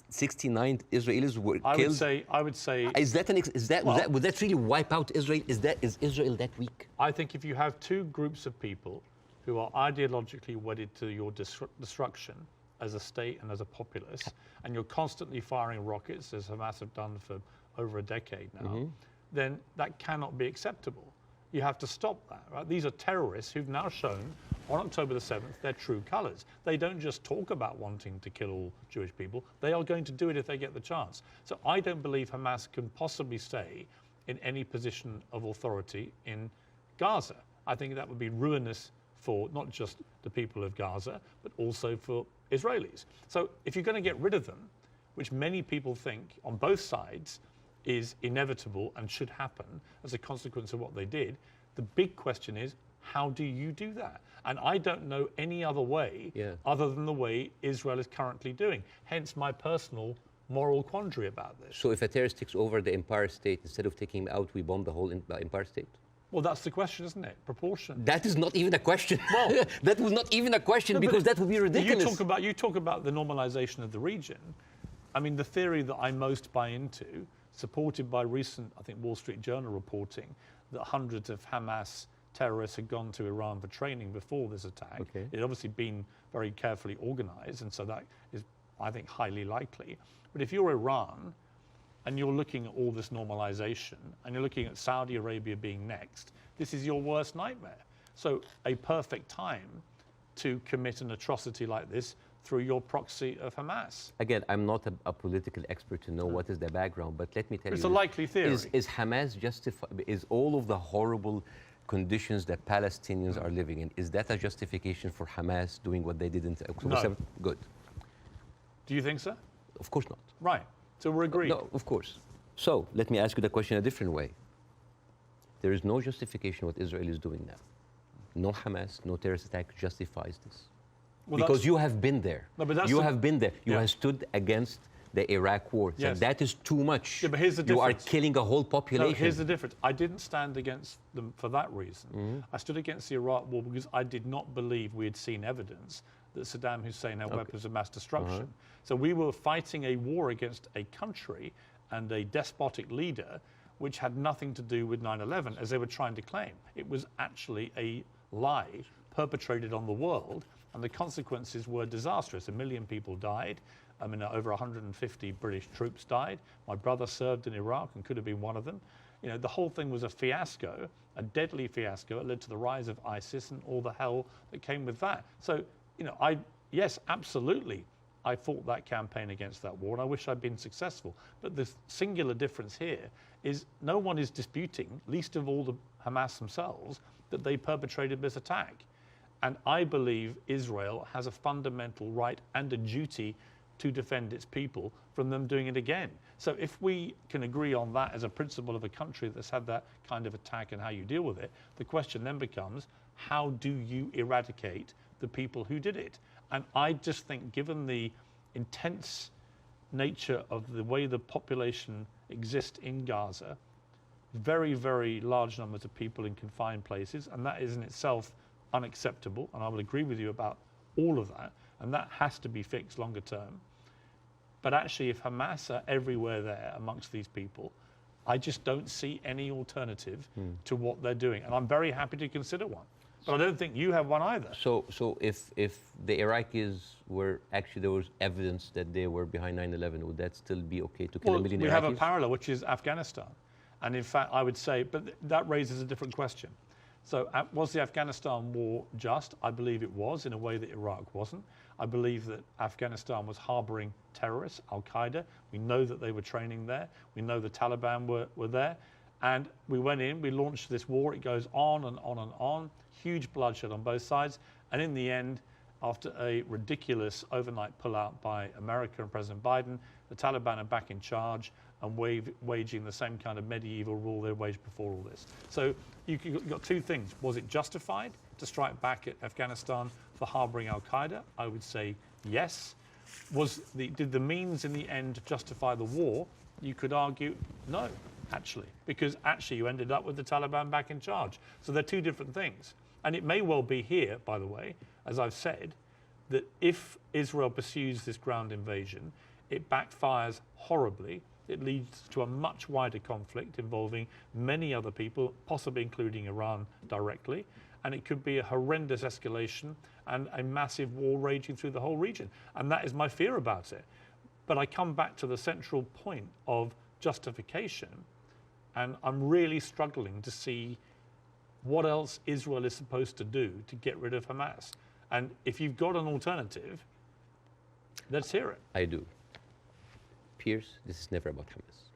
69 Israelis were killed? I would say. Would that really wipe out Israel? Is Israel that weak? I think if you have two groups of people who are ideologically wedded to your destruction as a state and as a populace, and you're constantly firing rockets, as Hamas have done for over a decade now, then that cannot be acceptable. You have to stop that, right? These are terrorists who've now shown on October the 7th their true colors. They don't just talk about wanting to kill all Jewish people. They are going to do it if they get the chance. So I don't believe Hamas can possibly stay in any position of authority in Gaza. I think that would be ruinous for not just the people of Gaza, but also for Israelis. So if you're going to get rid of them, which many people think on both sides is inevitable and should happen as a consequence of what they did, the big question is, how do you do that? And I don't know any other way other than the way Israel is currently doing. Hence my personal moral quandary about this. So if a terrorist takes over the Empire State, instead of taking him out, we bomb the whole Empire State? Well, that's the question, isn't it? Proportion. That is not even a question. Well, that was not even a question because that would be ridiculous. You talk about the normalization of the region. I mean, the theory that I most buy into, supported by recent, I think, Wall Street Journal reporting, that hundreds of Hamas terrorists had gone to Iran for training before this attack. Okay. It had obviously been very carefully organized, and so that is, I think, highly likely. But if you're Iran, and you're looking at all this normalization, and you're looking at Saudi Arabia being next, this is your worst nightmare. So a perfect time to commit an atrocity like this through your proxy of Hamas. Again, I'm not a political expert to know what is the background, but let me tell you. It's a likely theory. Is Hamas justified? Is all of the horrible conditions that Palestinians are living in, is that a justification for Hamas doing what they did in October 7th? Good. Do you think so? Of course not. Right. So we're agreed. No, of course. So let me ask you the question a different way. There is no justification what Israel is doing now. No Hamas, no terrorist attack justifies this. Well, because you have been there. No, but you have been there. You have stood against the Iraq war. Yes. And that is too much. Yeah, but here's the difference. You are killing a whole population. No, here's the difference. I didn't stand against them for that reason. I stood against the Iraq war because I did not believe we had seen evidence that Saddam Hussein had weapons of mass destruction. So we were fighting a war against a country and a despotic leader which had nothing to do with 9/11, as they were trying to claim. It was actually a lie perpetrated on the world, and the consequences were disastrous. 1 million people died. I mean, over 150 British troops died. My brother served in Iraq and could have been one of them. You know, the whole thing was a fiasco, a deadly fiasco. It led to the rise of ISIS and all the hell that came with that. So, you know, yes, absolutely, I fought that campaign against that war, and I wish I'd been successful. But the singular difference here is no one is disputing, least of all the Hamas themselves, that they perpetrated this attack. And I believe Israel has a fundamental right and a duty to defend its people from them doing it again. So if we can agree on that as a principle of a country that's had that kind of attack and how you deal with it, the question then becomes, how do you eradicate the people who did it? And I just think, given the intense nature of the way the population exists in Gaza, very, very large numbers of people in confined places, and that is in itself unacceptable, and I will agree with you about all of that, and that has to be fixed longer term. But actually, if Hamas are everywhere there amongst these people, I just don't see any alternative to what they're doing. And I'm very happy to consider one. But I don't think you have one either. So if the Iraqis were actually, there was evidence that they were behind 9/11, would that still be okay to kill a million Iraqis? We have a parallel, which is Afghanistan. And in fact, I would say, but that raises a different question. So was the Afghanistan war just? I believe it was, in a way that Iraq wasn't. I believe that Afghanistan was harboring terrorists, Al-Qaeda. We know that they were training there. We know the Taliban were there. And we went in, we launched this war. It goes on and on and on. Huge bloodshed on both sides. And in the end, after a ridiculous overnight pullout by America and President Biden, the Taliban are back in charge and waging the same kind of medieval rule they waged before all this. So you've got two things. Was it justified to strike back at Afghanistan for harboring Al-Qaeda? I would say yes. Did the means in the end justify the war? You could argue no, actually, because actually you ended up with the Taliban back in charge. So they're two different things. And it may well be here, by the way, as I've said, that if Israel pursues this ground invasion, it backfires horribly. It leads to a much wider conflict involving many other people, possibly including Iran directly. And it could be a horrendous escalation and a massive war raging through the whole region. And that is my fear about it. But I come back to the central point of justification, and I'm really struggling to see what else Israel is supposed to do to get rid of Hamas. And if you've got an alternative, let's hear it. I do. Piers, this is never about Hamas.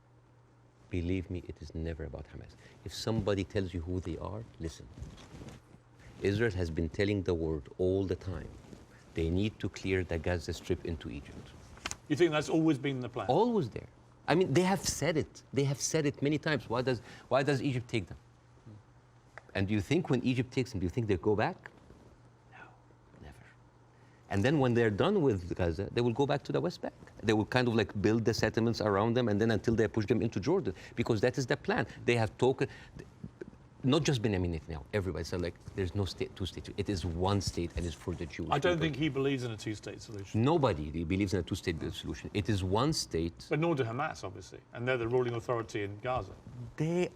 Believe me, it is never about Hamas. If somebody tells you who they are, listen. Israel has been telling the world all the time, they need to clear the Gaza Strip into Egypt. You think that's always been the plan? Always there. I mean, they have said it. They have said it many times. Why does Egypt take them? And do you think when Egypt takes them, do you think they go back? No, never. And then when they're done with Gaza, they will go back to the West Bank. They will kind of like build the settlements around them, and then until they push them into Jordan, because that is the plan. They have talked, not just Benjamin Netanyahu, everybody said like, there's no state, two states. It is one state, and it's for the Jewish I don't people. think he believes in a two-state solution. Nobody believes in a two-state solution. It is one state. But nor do Hamas, obviously. And they're the ruling authority in Gaza. They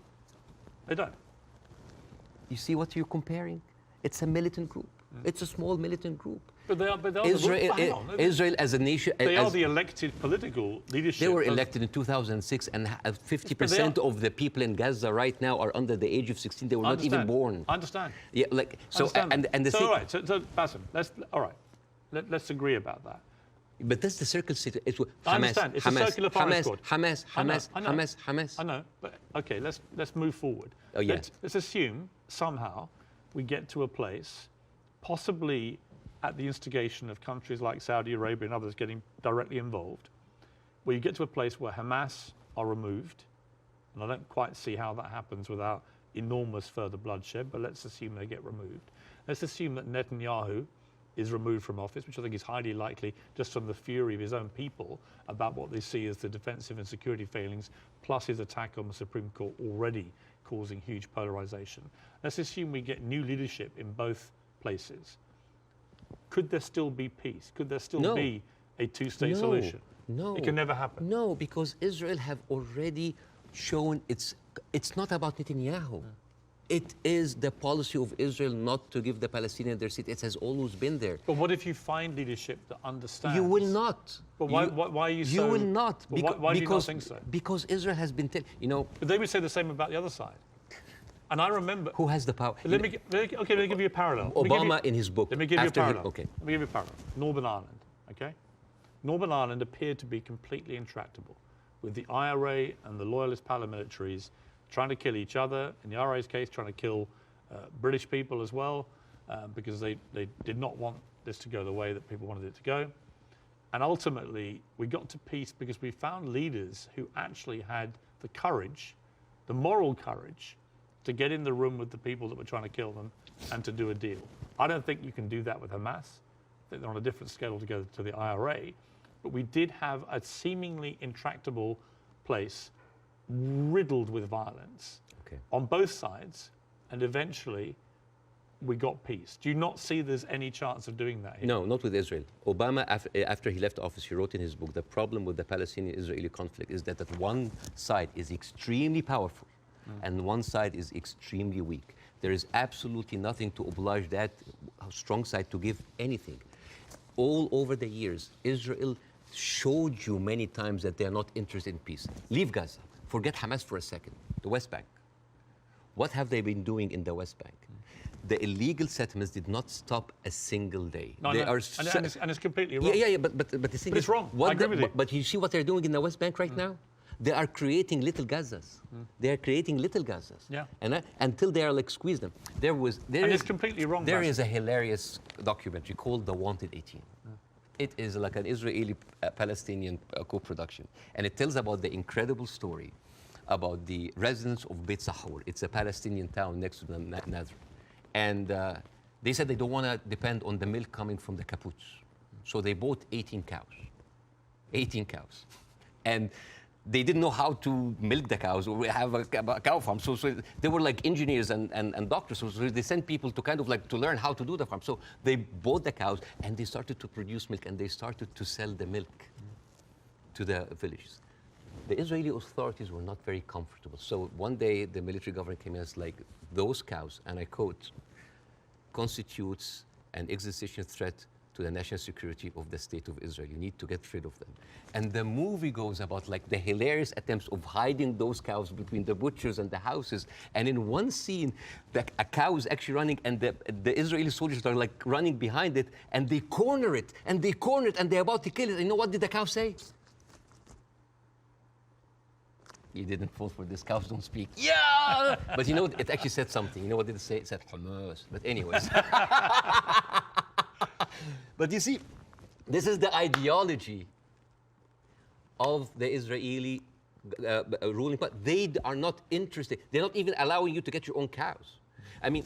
don't. You see what you're comparing? It's a militant group. It's a small militant group. But they are Israel as a nation. They are the elected political leadership. They were elected in 2006, and 50% of the people in Gaza right now are under the age of 16. They were not even born. I understand. Yeah, like so. And the thing. All right. So Bassem, let's agree about that. But that's the circle state. I understand. It's a circular firing squad. Hamas. I know. But okay, let's move forward. Oh yeah. Let's assume somehow we get to a place, possibly at the instigation of countries like Saudi Arabia and others getting directly involved, where you get to a place where Hamas are removed, and I don't quite see how that happens without enormous further bloodshed, but let's assume they get removed. Let's assume that Netanyahu is removed from office, which I think is highly likely just from the fury of his own people about what they see as the defensive and security failings, plus his attack on the Supreme Court already causing huge polarization. Let's assume we get new leadership in both places. Could there still be peace? Could there still be a two-state solution? No. It can never happen. No, because Israel have already shown it's not about Netanyahu. It is the policy of Israel not to give the Palestinians their seat. It has always been there. But what if you find leadership that understands? You will not. But why are you so... You will not. Why do you not think so? Because Israel has been... But they would say the same about the other side. And I remember... Who has the power? Let me give you a parallel. Obama in his book... Let me give you a parallel. Okay. Let me give you a parallel. Northern Ireland, okay? Northern Ireland appeared to be completely intractable, with the IRA and the loyalist paramilitaries trying to kill each other. In the IRA's case, trying to kill British people as well, because they did not want this to go the way that people wanted it to go. And ultimately, we got to peace because we found leaders who actually had the courage, the moral courage, to get in the room with the people that were trying to kill them and to do a deal. I don't think you can do that with Hamas. I think they're on a different scale altogether to the IRA. But we did have a seemingly intractable place riddled with violence on both sides, and eventually we got peace. Do you not see there's any chance of doing that here? No, not with Israel. Obama, after he left office, he wrote in his book, the problem with the Palestinian-Israeli conflict is that one side is extremely powerful and one side is extremely weak. There is absolutely nothing to oblige that strong side to give anything. All over the years, Israel showed you many times that they are not interested in peace. Leave Gaza. Forget Hamas for a second. The West Bank. What have they been doing in the West Bank? The illegal settlements did not stop a single day. No, they no. are and it's completely wrong. Yeah, but the thing But it's is, wrong. I agree with you. But you see what they're doing in the West Bank right now? They are creating little Gazas. They are creating little Gazas. Yeah. And until they are like squeeze them. It's completely wrong. There Bassem. is a hilarious documentary called The Wanted 18. It is like an Israeli-Palestinian co-production. And it tells about the incredible story about the residents of Beit Sahur. It's a Palestinian town next to the Nazareth. And they said they don't want to depend on the milk coming from the kibbutz. So they bought 18 cows. 18 cows. And they didn't know how to milk the cows or have a cow farm. So they were like engineers and doctors. So they sent people to kind of like to learn how to do the farm. So they bought the cows and they started to produce milk and they started to sell the milk to the villages. The Israeli authorities were not very comfortable. So one day the military government came in and was like, those cows, and I quote, constitutes an existential threat to the national security of the state of Israel. You need to get rid of them. And the movie goes about like the hilarious attempts of hiding those cows between the butchers and the houses. And in one scene, a cow is actually running and the Israeli soldiers are like running behind it and they corner it and they corner it and they're about to kill it. And you know what did the cow say? You didn't fall for this, cows don't speak. Yeah! But you know, it actually said something. You know what did it say? It said Hamas. But anyways. But you see, this is the ideology of the Israeli ruling party. They are not interested. They're not even allowing you to get your own cows. I mean,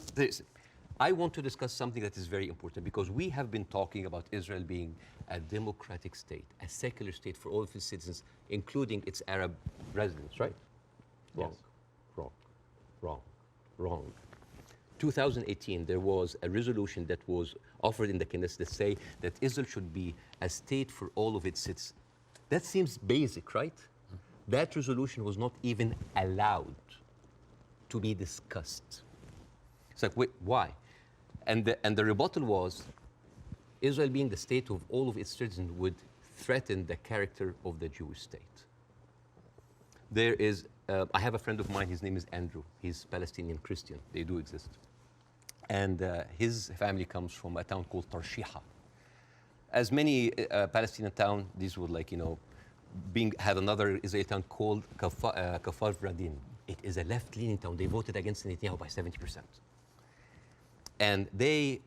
I want to discuss something that is very important because we have been talking about Israel being a democratic state, a secular state for all of its citizens, including its Arab residents, right? Wrong, Yes. wrong, wrong, wrong. 2018, there was a resolution that was offered in the Knesset that say that Israel should be a state for all of its citizens. That seems basic, right? That resolution was not even allowed to be discussed. It's like, wait, why? And the rebuttal was, Israel being the state of all of its citizens would threaten the character of the Jewish state. There is, I have a friend of mine, his name is Andrew. He's Palestinian Christian, they do exist. And his family comes from a town called Tarshiha. As many Palestinian towns, these were like, you know, had another Israeli town called Kafar Vradim. It is a left-leaning town. They voted against Netanyahu by 70%. And they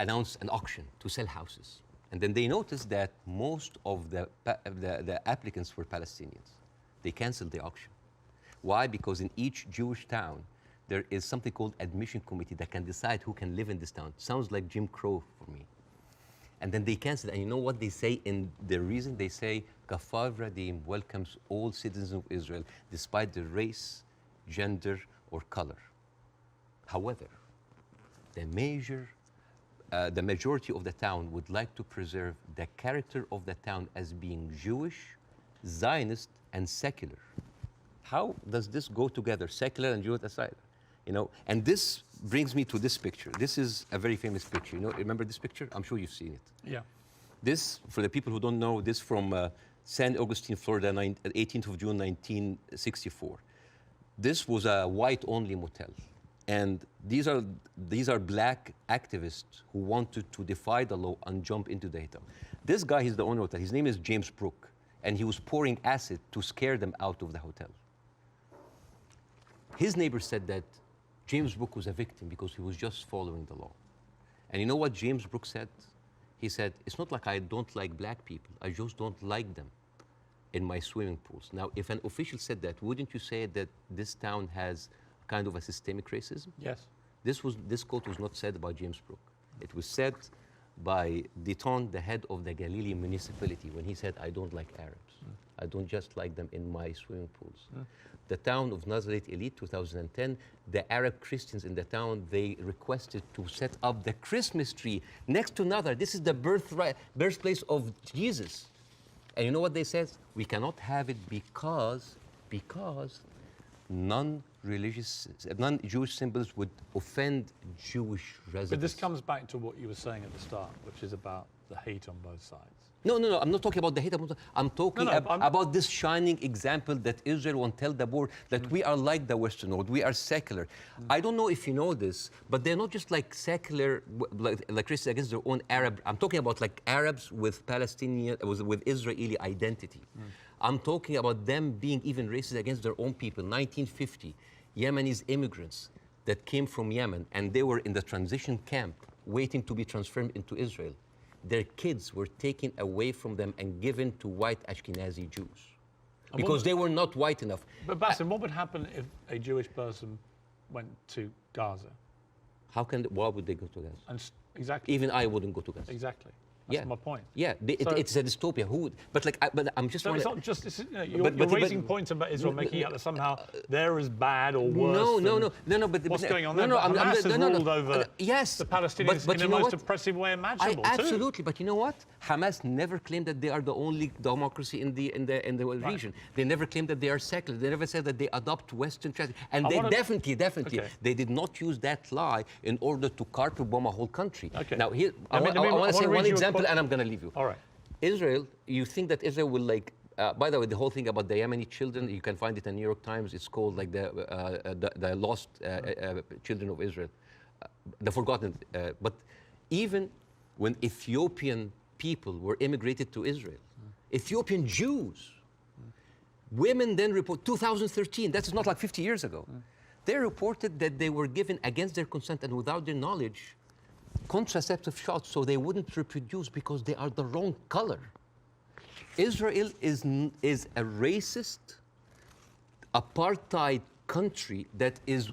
announced an auction to sell houses. And then they noticed that most of the applicants were Palestinians. They canceled the auction. Why? Because in each Jewish town, there is something called admission committee that can decide who can live in this town. Sounds like Jim Crow for me. And then they canceled. And you know what they say in the reason? They say, Kafar Vradim welcomes all citizens of Israel despite their race, gender, or color. However, the majority of the town would like to preserve the character of the town as being Jewish, Zionist, and secular. How does this go together, secular and Jewish aside? You know, and this brings me to this picture. This is a very famous picture. You know, remember this picture? I'm sure you've seen it. Yeah. This, for the people who don't know, this from San Augustine, Florida, 18th of June, 1964. This was a white-only motel. And these are black activists who wanted to defy the law and jump into the hotel. This guy, he's the owner of the hotel. His name is James Brooke, and he was pouring acid to scare them out of the hotel. His neighbor said that James Brooke was a victim because he was just following the law. And you know what James Brooke said? He said, it's not like I don't like black people. I just don't like them in my swimming pools. Now, if an official said that, wouldn't you say that this town has kind of a systemic racism? Yes. This quote was not said by James Brooke. It was said by Deton, the head of the Galilee municipality, when he said, I don't like Arabs. I don't just like them in my swimming pools. The town of Nazareth Elite, 2010, the Arab Christians in the town, they requested to set up the Christmas tree next to Nazareth. This is the birthplace of Jesus. And you know what they said? We cannot have it because non-Jewish symbols would offend Jewish residents. But this comes back to what you were saying at the start, which is about the hate on both sides. No, I'm not talking about the hate. I'm talking about this shining example that Israel won't tell the world that we are like the Western world. We are secular. I don't know if you know this, but they're not just like secular, like Christians against their own Arab. I'm talking about like Arabs with Palestinian, with Israeli identity. I'm talking about them being even racist against their own people. 1950, Yemenis immigrants that came from Yemen, and they were in the transition camp waiting to be transferred into Israel. Their kids were taken away from them and given to white Ashkenazi Jews because they were not white enough. But Bassem, what would happen if a Jewish person went to Gaza? Why would they go to Gaza? Exactly. Even I wouldn't go to Gaza. Exactly. That's my point. Yeah, it's a dystopia. But I'm just. So it's not just. You're raising points about Israel, making out that somehow they're as bad or worse. No. But what's going on there? Hamas has ruled over yes, the Palestinians in the most oppressive way imaginable. Absolutely, but you know what? Hamas never claimed that they are the only democracy in the region. They never claimed that they are secular. They never said that they adopt Western tradition. And they definitely, they did not use that lie in order to carpet bomb a whole country. Okay. Now here, I want to say one example. And I'm going to leave you. All right. Israel, you think that Israel will by the way, the whole thing about the Yemeni children, you can find it in New York Times. It's called like the lost children of Israel, the forgotten. But even when Ethiopian people were immigrated to Israel, Ethiopian Jews, women then report, 2013, that's not like 50 years ago. They reported that they were given against their consent and without their knowledge contraceptive shots so they wouldn't reproduce because they are the wrong color. Israel is a racist, apartheid country that is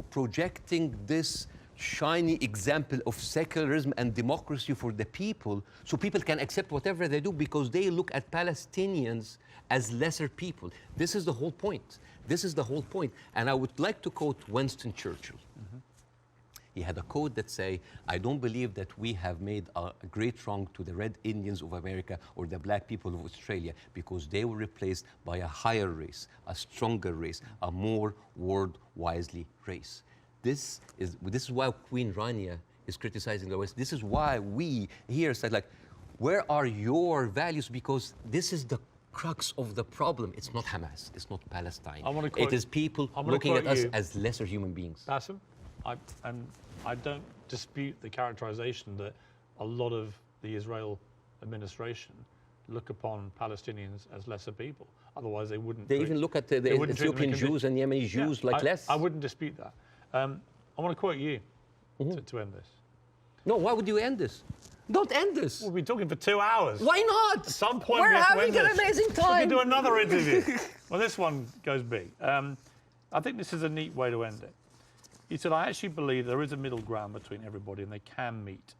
projecting this shiny example of secularism and democracy for the people so people can accept whatever they do because they look at Palestinians as lesser people. This is the whole point. This is the whole point. And I would like to quote Winston Churchill. He had a quote that say, I don't believe that we have made a great wrong to the Red Indians of America or the black people of Australia because they were replaced by a higher race, a stronger race, a more world-wisely race. This is why Queen Rania is criticizing the West. This is why we here said, like, where are your values? Because this is the crux of the problem. It's not Hamas. It's not Palestine. It is people looking at us as lesser human beings. Bassem, I don't dispute the characterization that a lot of the Israel administration look upon Palestinians as lesser people. Otherwise, they wouldn't. They even look at the Ethiopian Jews and Yemeni Jews like less. I wouldn't dispute that. I want to quote you to end this. No, why would you end this? Don't end this. We'll be talking for 2 hours. Why not? At some point, we're having an amazing time. We can do another interview. Well, this one goes big. I think this is a neat way to end it. He said, I actually believe there is a middle ground between everybody and they can meet.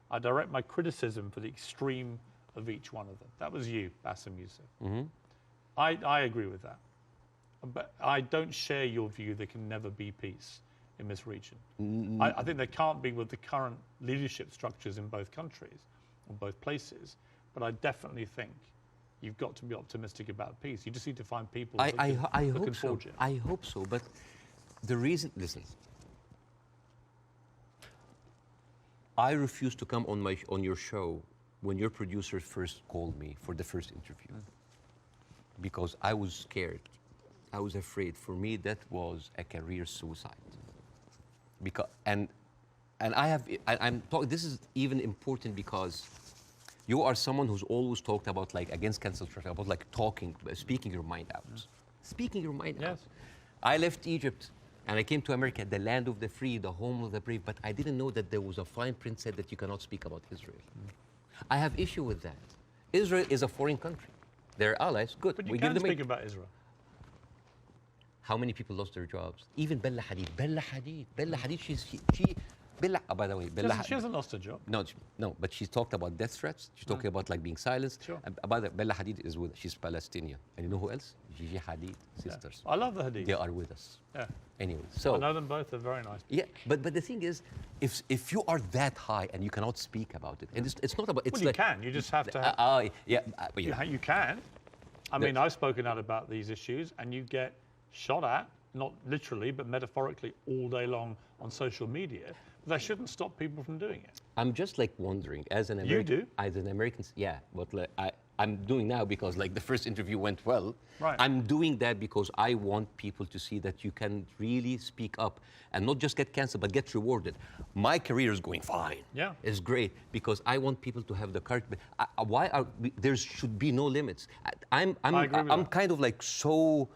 I direct my criticism for the extreme of each one of them. That was you, Bassem Youssef. I agree with that. But I don't share your view there can never be peace in this region. I think there can't be with the current leadership structures in both countries or both places. But I definitely think you've got to be optimistic about peace. You just need to find people who can forge it. I hope so. But the reason, listen, I refused to come on your show when your producer first called me for the first interview because I was scared. I was afraid. For me, that was a career suicide. because and I'm talking. This is even important because you are someone who's always talked about like against cancel culture, about like talking, speaking your mind out, speaking your mind out. Yes. I left Egypt and I came to America, the land of the free, the home of the brave, but I didn't know that there was a fine print said that you cannot speak about Israel. I have issue with that. Israel is a foreign country. They're allies, good. But you we can give them speak aid. about Israel. How many people lost their jobs? Even Bella Hadid, by the way, She hasn't lost her job. No, but she's talked about death threats. She's talking about like being silenced. Sure. By the way, Bella Hadid she's Palestinian. And you know who else? Gigi Hadid, sisters. I love the Hadith. They are with us. Yeah. Anyway, I so know them both. They're very nice. yeah, but the thing is, if you are that high and you cannot speak about it, and it's not about it's Well, you like can. You just have to have... yeah. You can. I mean, I've spoken out about these issues, and you get shot at, not literally, but metaphorically, all day long on social media. But that shouldn't stop people from doing it. I'm just like wondering, as an You American, do? as an American, yeah, but like, I'm doing now because like the first interview went well. Right. I'm doing that because I want people to see that you can really speak up and not just get canceled, but get rewarded. My career is going fine. Yeah. It's great because I want people to have the courage. There should be no limits. I agree with I'm that. kind of like so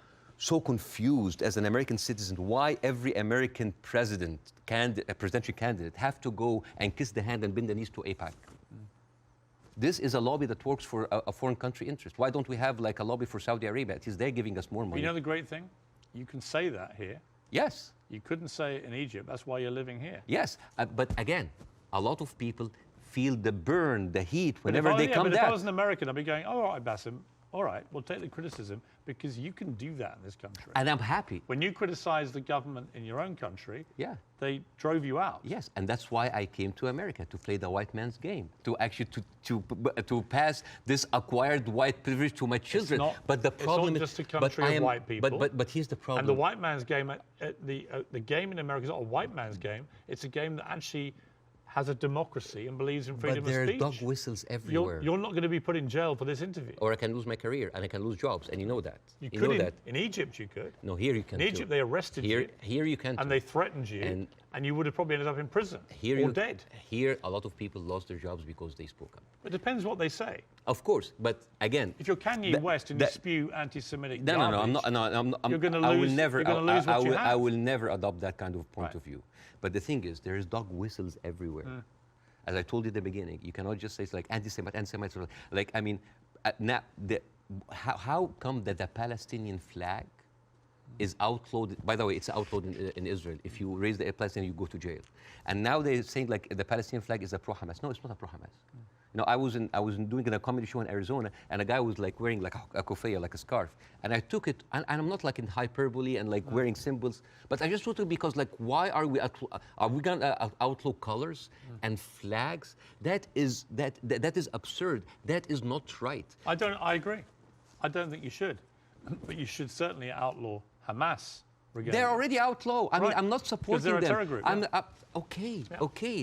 confused as an American citizen why every American presidential candidate have to go and kiss the hand and bend the knees to AIPAC. This is a lobby that works for a foreign country interest. Why don't we have like a lobby for Saudi Arabia? It is they're giving us more But money. you know the great thing? You can say that here. Yes, You couldn't say it in Egypt. That's why you're living here. yes. But again, a lot of people feel the burn, the heat But if whenever I- they yeah, come but if I down. was an American, I'd be going, all right, Bassem, all right, we'll take the criticism because you can do that in this country. And I'm happy. When you criticize the government in your own country, Yeah. they drove you out. Yes, and that's why I came to America, to play the white man's game, to actually to pass this acquired white privilege to my children. But the problem not is, just a country of white people. But here's the problem. And the white man's game, the game in America is not a white man's game. It's a game that actually has a democracy and believes in freedom But there of are speech. dog whistles everywhere. You're not going to be put in jail for this interview. Or I can lose my career and I can lose jobs, and you know that. You know could that. in Egypt, you could. No, here you can. In Egypt, they arrested you. Here you can. And they threatened you, and you would have probably ended up in prison or dead. Here, a lot of people lost their jobs because they spoke up. It depends what they say. Of course, but again, If you're Kanye West and you spew anti-Semitic no, garbage, I'm not. No, I'm you're going to I lose. will never. You're going to lose what you have. I will never adopt that kind of point Right. of view. But the thing is, there is dog whistles everywhere. As I told you at the beginning, you cannot just say it's like anti-Semites. Like I mean, now how come that the Palestinian flag is outlawed? By the way, it's outlawed in Israel. If you raise the Palestinian, you go to jail. And now they're saying like the Palestinian flag is a pro-Hamas. No, it's not a pro-Hamas. You know, I was doing a comedy show in Arizona, and a guy was like wearing like a kufaya, like a scarf, and I took it, and I'm not like in hyperbole and like wearing symbols, but I just took it because like, why are we gonna outlaw colors and flags? That is absurd. That is not right. I agree. I don't think you should, but you should certainly outlaw Hamas. They're already outlawed. I mean, Right. I'm not supporting they're a them. terror group, Okay.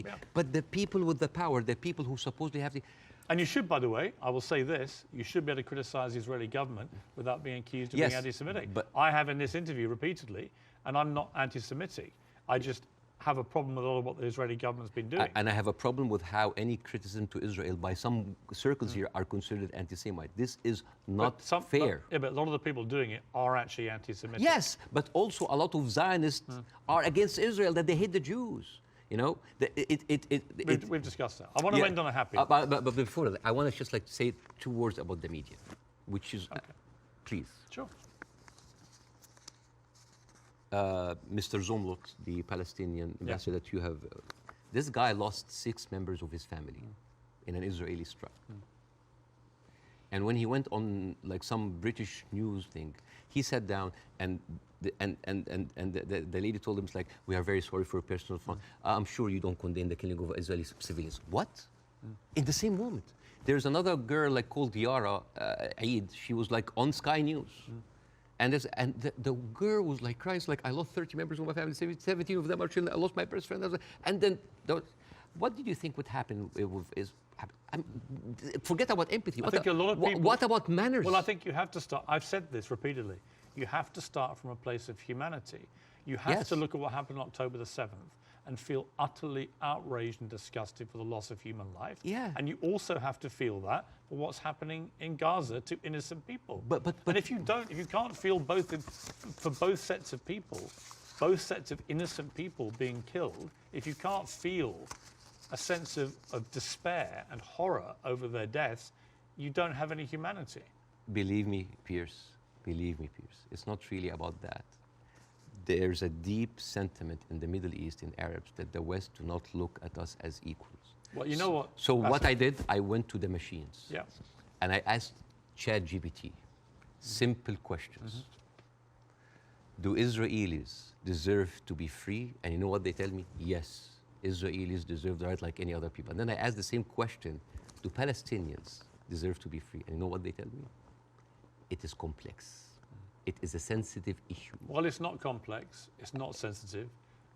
Yeah. But the people with the power, the people who supposedly have the... And you should, by the way, I will say this, you should be able to criticize the Israeli government without being accused of Yes, being anti-Semitic. but- I have in this interview repeatedly, and I'm not anti-Semitic. I just have a problem with all of what the Israeli government's been doing. And I have a problem with how any criticism to Israel by some circles here are considered anti-Semite. This is not fair. But a lot of the people doing it are actually anti-Semitic. Yes, but also a lot of Zionists are against Israel, that they hate the Jews. You know, We've discussed that. I want to end on a happy. But before that, I want to just like say 2 words about the media, which is, please. Sure. Mr. Zomlot, the Palestinian ambassador that you have, this guy lost 6 members of his family in an Israeli strike. And when he went on like some British news thing, he sat down and the lady told him, it's like, we are very sorry for your personal fund. I'm sure you don't condemn the killing of Israeli civilians. What? In the same moment. There's another girl like called Yara Eid. She was like on Sky News. And the girl was like crying, like, I lost 30 members of my family, 17 of them are children, I lost my best friend. And then, what did you think would happen forget about empathy. I think a lot of people... What about manners? Well, I think you have to start... I've said this repeatedly. You have to start from a place of humanity. You have Yes. to look at what happened on October the 7th and feel utterly outraged and disgusted for the loss of human life. Yeah. And you also have to feel that for what's happening in Gaza to innocent people. But and if you can't feel both for both sets of people, both sets of innocent people being killed, if you can't feel a sense of despair and horror over their deaths, you don't have any humanity. believe me, Piers, it's not really about that. There's a deep sentiment in the Middle East, in Arabs, that the West do not look at us as equals. Well, you know what? So what I did, I went to the machines. Yeah. And I asked ChatGPT simple questions. Do Israelis deserve to be free? And you know what they tell me? Yes, Israelis deserve the right like any other people. And then I asked the same question, do Palestinians deserve to be free? And you know what they tell me? It is complex. It is a sensitive issue. Well, it's not complex. It's not sensitive.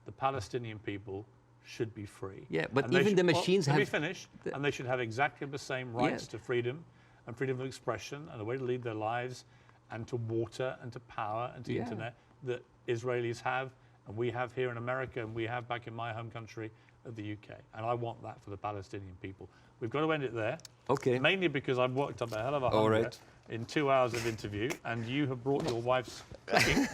The Palestinian people should be free. Yeah, but And they even should- the machines let me have- finish. And they should have exactly the same rights to freedom and freedom of expression and a way to lead their lives and to water and to power and to Yeah. internet that Israelis have and we have here in America and we have back in my home country of the UK. And I want that for the Palestinian people. We've got to end it there. Okay. Mainly because I've worked up a hell of a All hunger right. in 2 hours of interview, and you have brought your wife's cooking.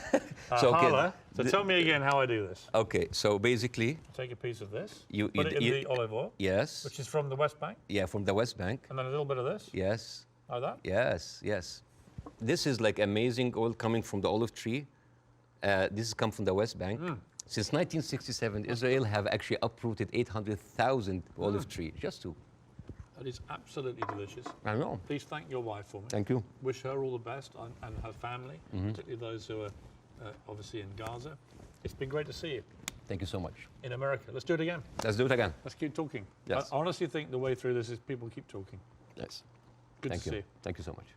So, okay, Hala. So tell me again how I do this. Okay, so basically, Take a piece of this, You- put you- it in you- the olive oil, yes, which is from the West Bank, yeah, from the West Bank, and then a little bit of this, yes, like that. yes. This is like amazing oil coming from the olive tree. This has come from the West Bank. Since 1967, Israel have actually uprooted 800,000 olive trees, just to. That is absolutely delicious. I know. Please thank your wife for me. Thank you. Wish her all the best and her family, particularly those who are obviously in Gaza. It's been great to see you Thank you so much. in America. Let's do it again. Let's do it again. Let's keep talking. Yes. I honestly think the way through this is people keep talking. Yes. Good Thank to you. see you. Thank you so much.